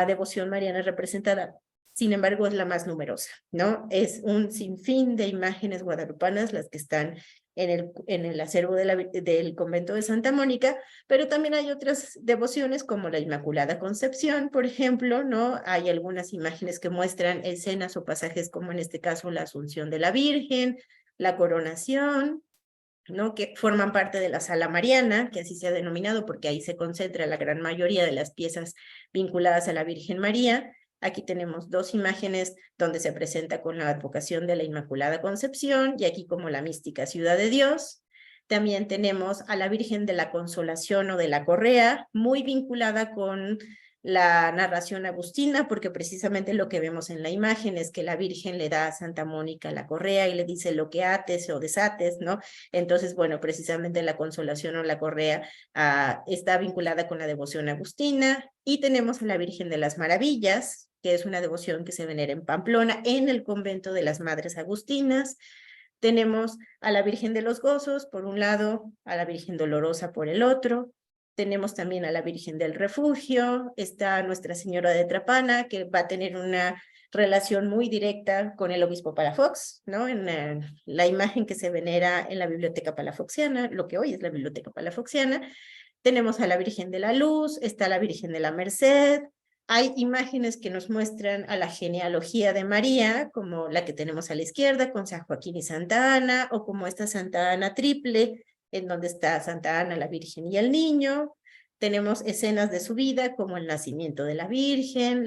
S2: devoción mariana representada. Sin embargo, es la más numerosa, ¿no? Es un sinfín de imágenes guadalupanas las que están en el acervo del convento de Santa Mónica, pero también hay otras devociones como la Inmaculada Concepción, por ejemplo, ¿no? Hay algunas imágenes que muestran escenas o pasajes como en este caso la Asunción de la Virgen, la Coronación, ¿no? Que forman parte de la Sala Mariana, que así se ha denominado porque ahí se concentra la gran mayoría de las piezas vinculadas a la Virgen María. Aquí tenemos dos imágenes donde se presenta con la advocación de la Inmaculada Concepción y aquí como la mística Ciudad de Dios. También tenemos a la Virgen de la Consolación o de la Correa, muy vinculada con la narración agustina, porque precisamente lo que vemos en la imagen es que la Virgen le da a Santa Mónica la correa y le dice lo que ates o desates, ¿no? Entonces, bueno, precisamente la consolación o la correa está vinculada con la devoción agustina. Y tenemos a la Virgen de las Maravillas, que es una devoción que se venera en Pamplona, en el convento de las Madres Agustinas. Tenemos a la Virgen de los Gozos, por un lado, a la Virgen Dolorosa por el otro. Tenemos también a la Virgen del Refugio, está Nuestra Señora de Trapana, que va a tener una relación muy directa con el obispo Palafox, ¿no? En la imagen que se venera en la Biblioteca Palafoxiana, lo que hoy es la Biblioteca Palafoxiana. Tenemos a la Virgen de la Luz, está la Virgen de la Merced. Hay imágenes que nos muestran a la genealogía de María, como la que tenemos a la izquierda con San Joaquín y Santa Ana, o como esta Santa Ana triple, en donde está Santa Ana, la Virgen y el Niño. Tenemos escenas de su vida, como el nacimiento de la Virgen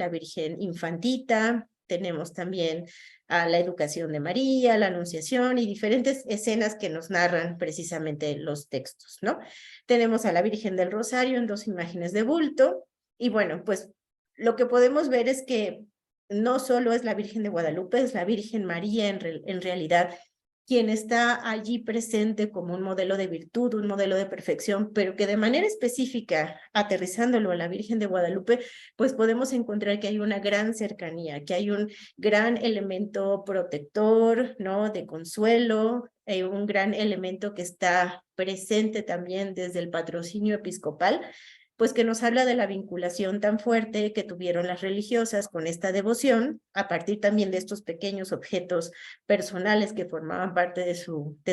S2: infantita. Tenemos también a la educación de María, la Anunciación y diferentes escenas que nos narran precisamente los textos, ¿no? Tenemos a la Virgen del Rosario en dos imágenes de bulto. Y bueno, pues lo que podemos ver es que no solo es la Virgen de Guadalupe, es la Virgen María en realidad quien está allí presente como un modelo de virtud, un modelo de perfección, pero que de manera específica, aterrizándolo a la Virgen de Guadalupe, pues podemos encontrar que hay una gran cercanía, que hay un gran elemento protector, ¿no? De consuelo, un gran elemento que está presente también desde el patrocinio episcopal, pues que nos habla de la vinculación tan fuerte que tuvieron las religiosas con esta devoción, a partir también de estos pequeños objetos personales que formaban parte de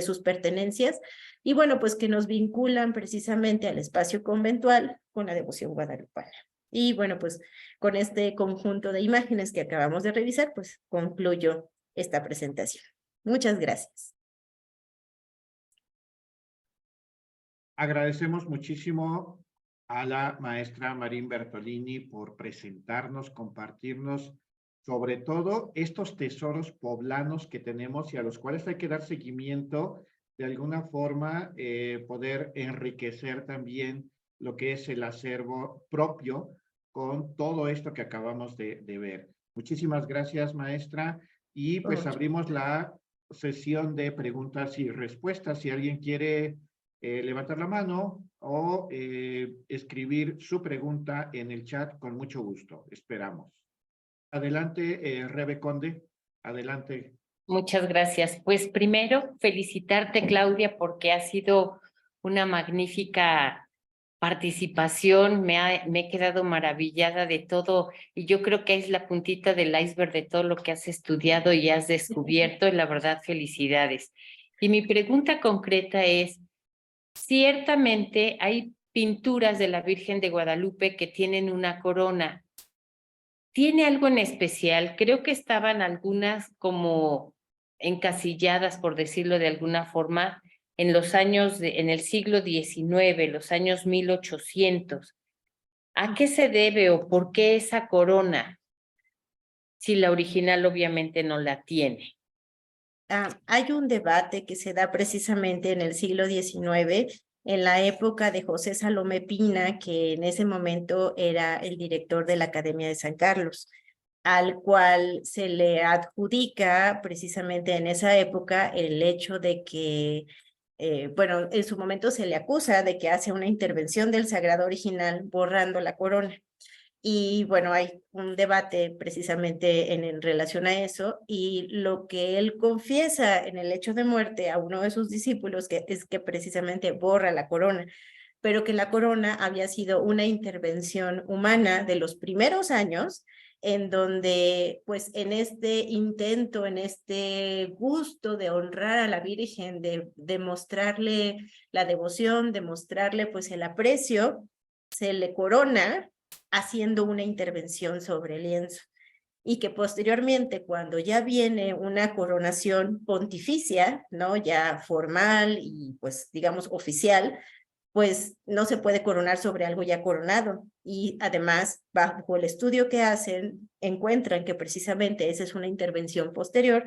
S2: sus pertenencias, y bueno, pues que nos vinculan precisamente al espacio conventual con la devoción guadalupana. Y bueno, pues con este conjunto de imágenes que acabamos de revisar, pues concluyo esta presentación. Muchas gracias.
S1: Agradecemos muchísimo a la maestra Marín Bertolini por presentarnos, compartirnos sobre todo estos tesoros poblanos que tenemos y a los cuales hay que dar seguimiento, de alguna forma poder enriquecer también lo que es el acervo propio con todo esto que acabamos de ver. Muchísimas gracias, maestra. Y pues abrimos la sesión de preguntas y respuestas. Si alguien quiere levantar la mano o escribir su pregunta en el chat, con mucho gusto. Esperamos. Adelante, Rebe Conde. Adelante.
S3: Muchas gracias. Pues primero, felicitarte, Claudia, porque ha sido una magnífica participación. Me he quedado maravillada de todo y yo creo que es la puntita del iceberg de todo lo que has estudiado y has descubierto. Y la verdad, felicidades. Y mi pregunta concreta es, ciertamente hay pinturas de la Virgen de Guadalupe que tienen una corona. ¿Tiene algo en especial? Creo que estaban algunas como encasilladas, por decirlo de alguna forma, en los años, en el siglo XIX, los años 1800. ¿A qué se debe o por qué esa corona? Si la original obviamente no la tiene.
S2: hay un debate que se da precisamente en el siglo XIX, en la época de José Salomé Pina, que en ese momento era el director de la Academia de San Carlos, al cual se le adjudica precisamente en esa época el hecho de que, bueno, en su momento se le acusa de que hace una intervención del sagrado original borrando la corona. Y bueno, hay un debate precisamente en relación a eso, y lo que él confiesa en el hecho de muerte a uno de sus discípulos es que precisamente borra la corona, pero que la corona había sido una intervención humana de los primeros años, en donde pues en este intento, en este gusto de honrar a la Virgen, de mostrarle la devoción, de mostrarle pues el aprecio, se le corona haciendo una intervención sobre el lienzo. Y que posteriormente, cuando ya viene una coronación pontificia, ¿no? Ya formal y pues digamos oficial, pues no se puede coronar sobre algo ya coronado. Y además, bajo el estudio que hacen, encuentran que precisamente esa es una intervención posterior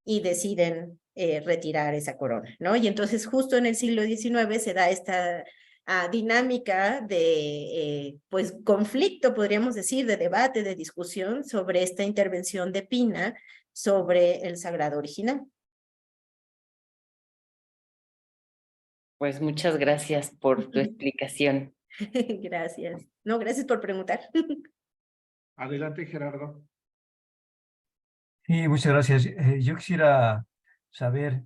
S2: y deciden retirar esa corona, ¿no? Y entonces justo en el siglo XIX se da esta dinámica de, pues, conflicto, podríamos decir, de debate, de discusión sobre esta intervención de Pina sobre el sagrado original.
S3: Pues muchas gracias por tu explicación.
S2: Gracias. No, gracias por preguntar.
S1: Adelante, Gerardo.
S4: Sí, muchas gracias. Yo quisiera saber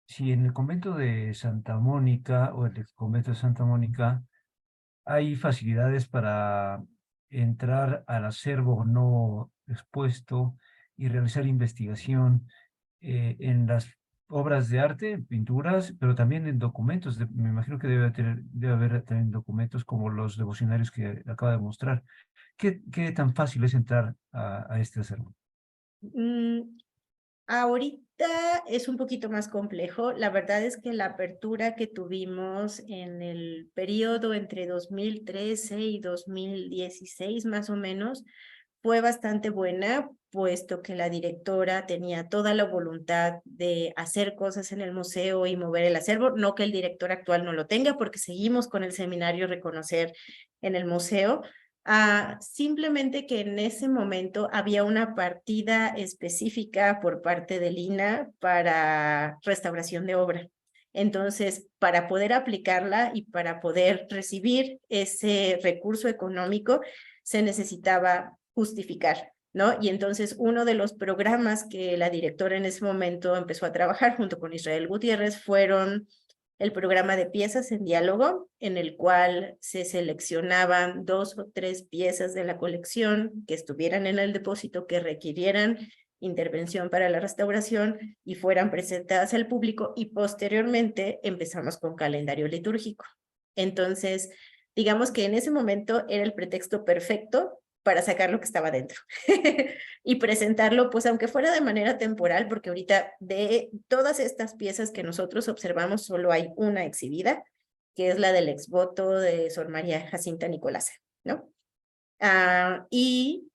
S4: si en el convento de Santa Mónica o el ex convento de Santa Mónica hay facilidades para entrar al acervo no expuesto y realizar investigación en las obras de arte, pinturas, pero también en documentos. Me imagino que debe haber también documentos como los devocionarios que acaba de mostrar. ¿Qué tan fácil es entrar a este acervo?
S2: Ahorita es un poquito más complejo. La verdad es que la apertura que tuvimos en el periodo entre 2013 y 2016 más o menos fue bastante buena, puesto que la directora tenía toda la voluntad de hacer cosas en el museo y mover el acervo. No que el director actual no lo tenga, porque seguimos con el seminario Reconocer en el museo. Simplemente que en ese momento había una partida específica por parte del INAH para restauración de obra. Entonces, para poder aplicarla y para poder recibir ese recurso económico, se necesitaba justificar, ¿no? Y entonces uno de los programas que la directora en ese momento empezó a trabajar junto con Israel Gutiérrez fueron el programa de piezas en diálogo, en el cual se seleccionaban 2 o 3 piezas de la colección que estuvieran en el depósito, que requirieran intervención para la restauración y fueran presentadas al público, y posteriormente empezamos con calendario litúrgico. Entonces, digamos que en ese momento era el pretexto perfecto para sacar lo que estaba dentro y presentarlo, pues aunque fuera de manera temporal, porque ahorita de todas estas piezas que nosotros observamos solo hay una exhibida, que es la del exvoto de Sor María Jacinta Nicolasa, ¿no? Y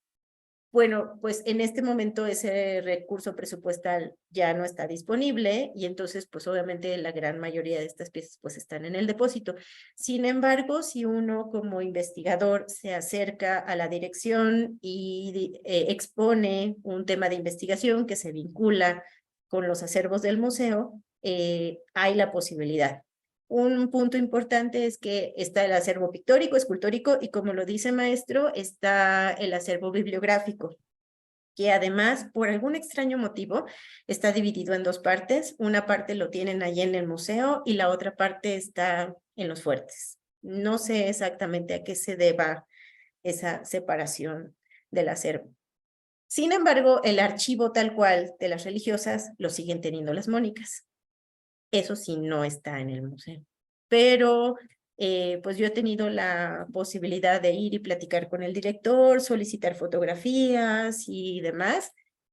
S2: bueno, pues en este momento ese recurso presupuestal ya no está disponible, y entonces pues obviamente la gran mayoría de estas piezas pues están en el depósito. Sin embargo, si uno como investigador se acerca a la dirección y expone un tema de investigación que se vincula con los acervos del museo, hay la posibilidad. Un punto importante es que está el acervo pictórico, escultórico, y como lo dice maestro, está el acervo bibliográfico, que además, por algún extraño motivo, está dividido en 2 partes. Una parte lo tienen allí en el museo y la otra parte está en los fuertes. No sé exactamente a qué se deba esa separación del acervo. Sin embargo, el archivo tal cual de las religiosas lo siguen teniendo las Mónicas. Eso sí no está en el museo. Pero pues yo he tenido la posibilidad de ir y platicar con el director, solicitar fotografías y demás,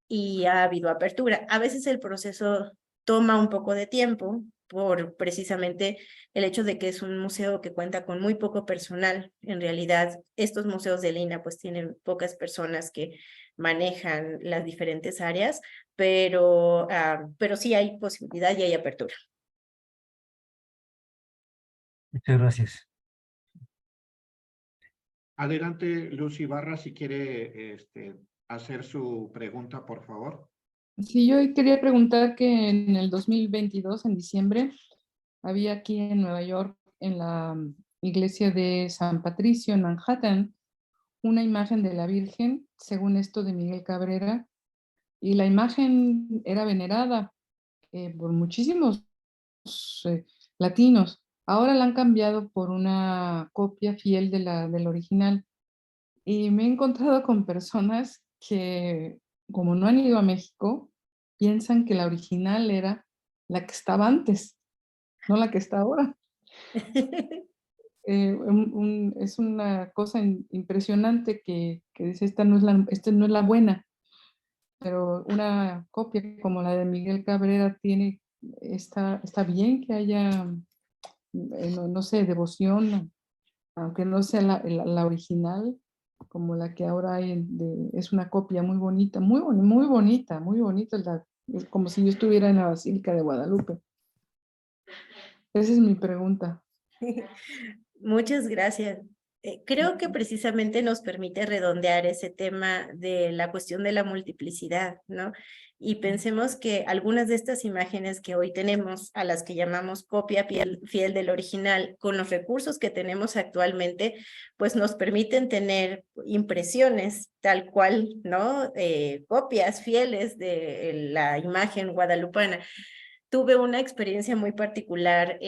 S2: y ha habido apertura. A veces el proceso toma un poco de tiempo por precisamente el hecho de que es un museo que cuenta con muy poco personal. En realidad, estos museos de Lina pues tienen pocas personas que manejan las diferentes áreas, pero sí hay posibilidad y hay apertura.
S4: Muchas gracias.
S1: Adelante, Lucy Barra, si quiere hacer su pregunta, por favor.
S5: Sí, yo quería preguntar que en el 2022, en diciembre, había aquí en Nueva York, en la iglesia de San Patricio, en Manhattan, una imagen de la Virgen, según esto de Miguel Cabrera, y la imagen era venerada por muchísimos latinos. Ahora la han cambiado por una copia fiel del original. Y me he encontrado con personas que, como no han ido a México, piensan que la original era la que estaba antes, no la que está ahora. Es una cosa impresionante que dice, esta no es la buena, pero una copia como la de Miguel Cabrera está bien que haya, no sé, devoción, aunque no sea la original, como la que ahora hay, es una copia muy bonita, muy bonita, muy bonita, es como si yo estuviera en la Basílica de Guadalupe. Esa es mi pregunta.
S2: Muchas gracias. Creo que precisamente nos permite redondear ese tema de la cuestión de la multiplicidad, ¿no? Y pensemos que algunas de estas imágenes que hoy tenemos, a las que llamamos copia fiel del original, con los recursos que tenemos actualmente, pues nos permiten tener impresiones tal cual, ¿no? Copias fieles de la imagen guadalupana. Tuve una experiencia muy particular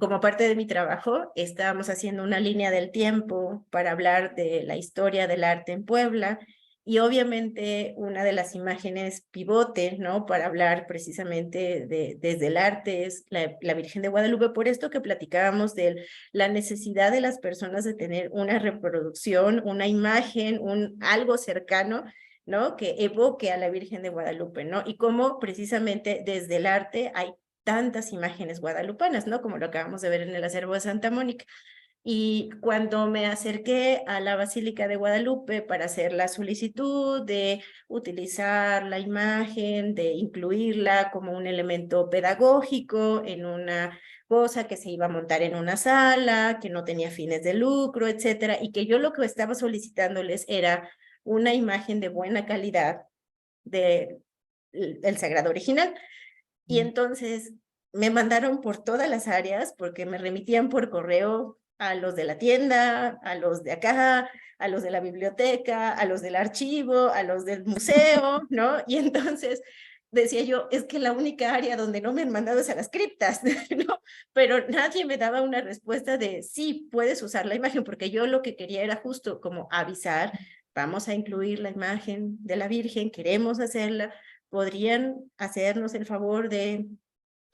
S2: como parte de mi trabajo. Estábamos haciendo una línea del tiempo para hablar de la historia del arte en Puebla y obviamente una de las imágenes pivote, ¿no? Para hablar precisamente desde el arte es la Virgen de Guadalupe, por esto que platicábamos de la necesidad de las personas de tener una reproducción, una imagen, algo cercano, ¿no? Que evoque a la Virgen de Guadalupe, ¿no? Y cómo precisamente desde el arte hay tantas imágenes guadalupanas, ¿no? Como lo acabamos de ver en el acervo de Santa Mónica. Y cuando me acerqué a la Basílica de Guadalupe para hacer la solicitud de utilizar la imagen, de incluirla como un elemento pedagógico en una cosa que se iba a montar en una sala, que no tenía fines de lucro, etcétera, y que yo lo que estaba solicitándoles era una imagen de buena calidad del sagrado original. Y entonces me mandaron por todas las áreas porque me remitían por correo a los de la tienda, a los de acá, a los de la biblioteca, a los del archivo, a los del museo, ¿no? Y entonces decía yo, es que la única área donde no me han mandado es a las criptas, ¿no? Pero nadie me daba una respuesta de sí, puedes usar la imagen, porque yo lo que quería era justo como avisar, vamos a incluir la imagen de la Virgen, queremos hacerla, podrían hacernos el favor de,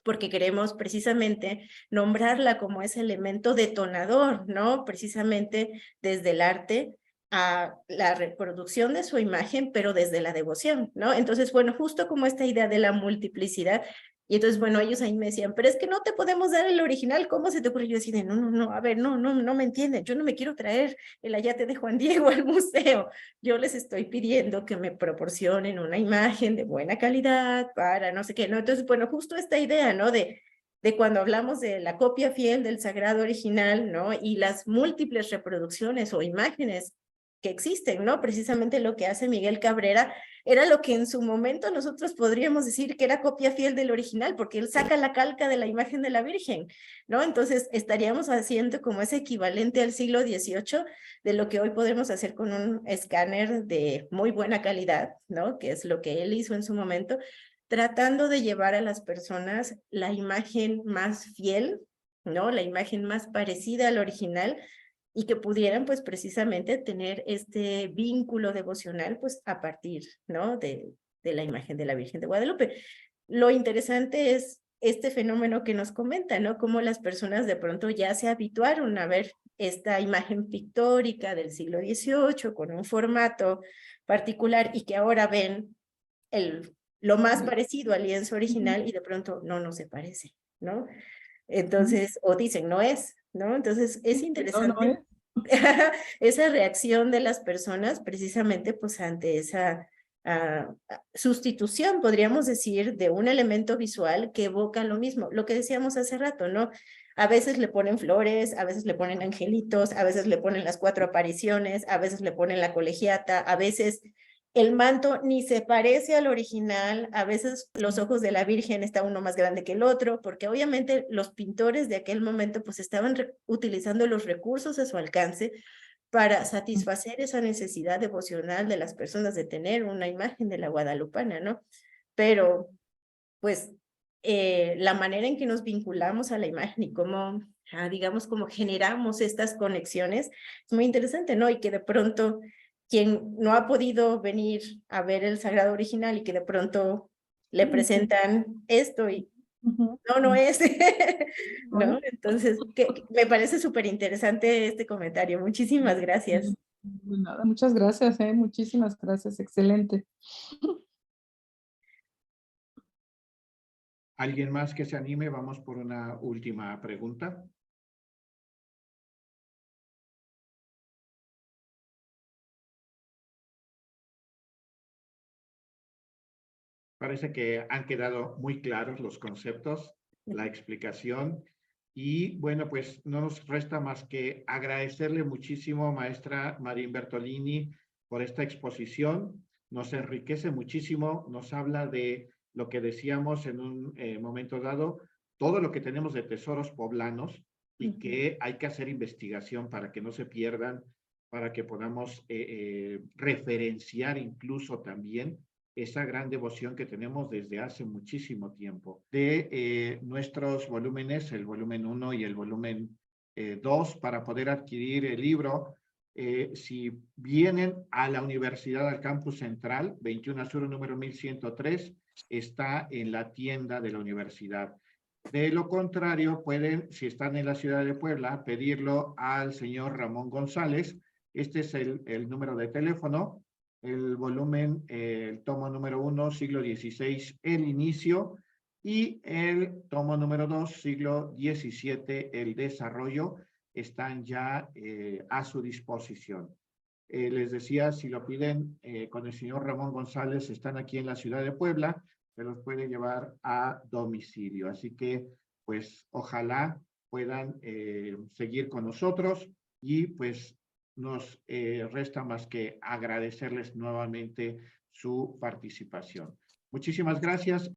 S2: porque queremos precisamente nombrarla como ese elemento detonador, ¿no? Precisamente desde el arte a la reproducción de su imagen, pero desde la devoción, ¿no? Entonces, bueno, justo como esta idea de la multiplicidad, y entonces, bueno, ellos ahí me decían, pero es que no te podemos dar el original, ¿cómo se te ocurre? Yo decía, no, a ver, no me entienden, yo no me quiero traer el ayate de Juan Diego al museo, yo les estoy pidiendo que me proporcionen una imagen de buena calidad para no sé qué, ¿no? Entonces, bueno, justo esta idea, ¿no? De cuando hablamos de la copia fiel del sagrado original, ¿no? Y las múltiples reproducciones o imágenes que existen, ¿no? Precisamente lo que hace Miguel Cabrera era lo que en su momento nosotros podríamos decir que era copia fiel del original, porque él saca la calca de la imagen de la Virgen, ¿no? Entonces estaríamos haciendo como ese equivalente al siglo XVIII de lo que hoy podemos hacer con un escáner de muy buena calidad, ¿no? Que es lo que él hizo en su momento, tratando de llevar a las personas la imagen más fiel, ¿no? La imagen más parecida al original, y que pudieran pues precisamente tener este vínculo devocional pues a partir, ¿no? de la imagen de la Virgen de Guadalupe. Lo interesante es este fenómeno que nos comenta, ¿no? Cómo las personas de pronto ya se habituaron a ver esta imagen pictórica del siglo XVIII con un formato particular y que ahora ven lo más parecido al lienzo original y de pronto no se parece, ¿no? Entonces, o dicen, no es, ¿no? Entonces, es interesante.
S5: No es.
S2: esa reacción de las personas precisamente pues ante esa sustitución, podríamos decir, de un elemento visual que evoca lo mismo, lo que decíamos hace rato, ¿no? A veces le ponen flores, a veces le ponen angelitos, a veces le ponen las 4 apariciones, a veces le ponen la colegiata, a veces el manto ni se parece al original, a veces los ojos de la Virgen está uno más grande que el otro, porque obviamente los pintores de aquel momento pues estaban utilizando los recursos a su alcance para satisfacer esa necesidad devocional de las personas de tener una imagen de la guadalupana, ¿no? Pero pues la manera en que nos vinculamos a la imagen y cómo, digamos, cómo generamos estas conexiones es muy interesante, ¿no? Y que de pronto quien no ha podido venir a ver el sagrado original y que de pronto le presentan esto y no es, ¿no? Entonces, me parece súper interesante este comentario. Muchísimas gracias.
S5: Nada, muchas gracias, muchísimas gracias, excelente.
S1: ¿Alguien más que se anime? Vamos por una última pregunta. Parece que han quedado muy claros los conceptos, la explicación. Y bueno, pues no nos resta más que agradecerle muchísimo, maestra Marín Bertolini, por esta exposición. Nos enriquece muchísimo, nos habla de lo que decíamos en un momento dado, todo lo que tenemos de tesoros poblanos y que hay que hacer investigación para que no se pierdan, para que podamos referenciar incluso también esa gran devoción que tenemos desde hace muchísimo tiempo. De nuestros volúmenes, el volumen 1 y el volumen 2, para poder adquirir el libro, si vienen a la Universidad al Campus Central, 21 Sur, número 1103, está en la tienda de la universidad. De lo contrario, pueden, si están en la ciudad de Puebla, pedirlo al señor Ramón González. Este es el número de teléfono. El volumen, el tomo número 1, siglo XVI, el inicio, y el tomo número 2, siglo XVII, el desarrollo, están ya a su disposición. Les decía, si lo piden con el señor Ramón González, están aquí en la ciudad de Puebla, se los puede llevar a domicilio. Así que, pues, ojalá puedan seguir con nosotros y, pues, nos resta más que agradecerles nuevamente su participación. Muchísimas gracias.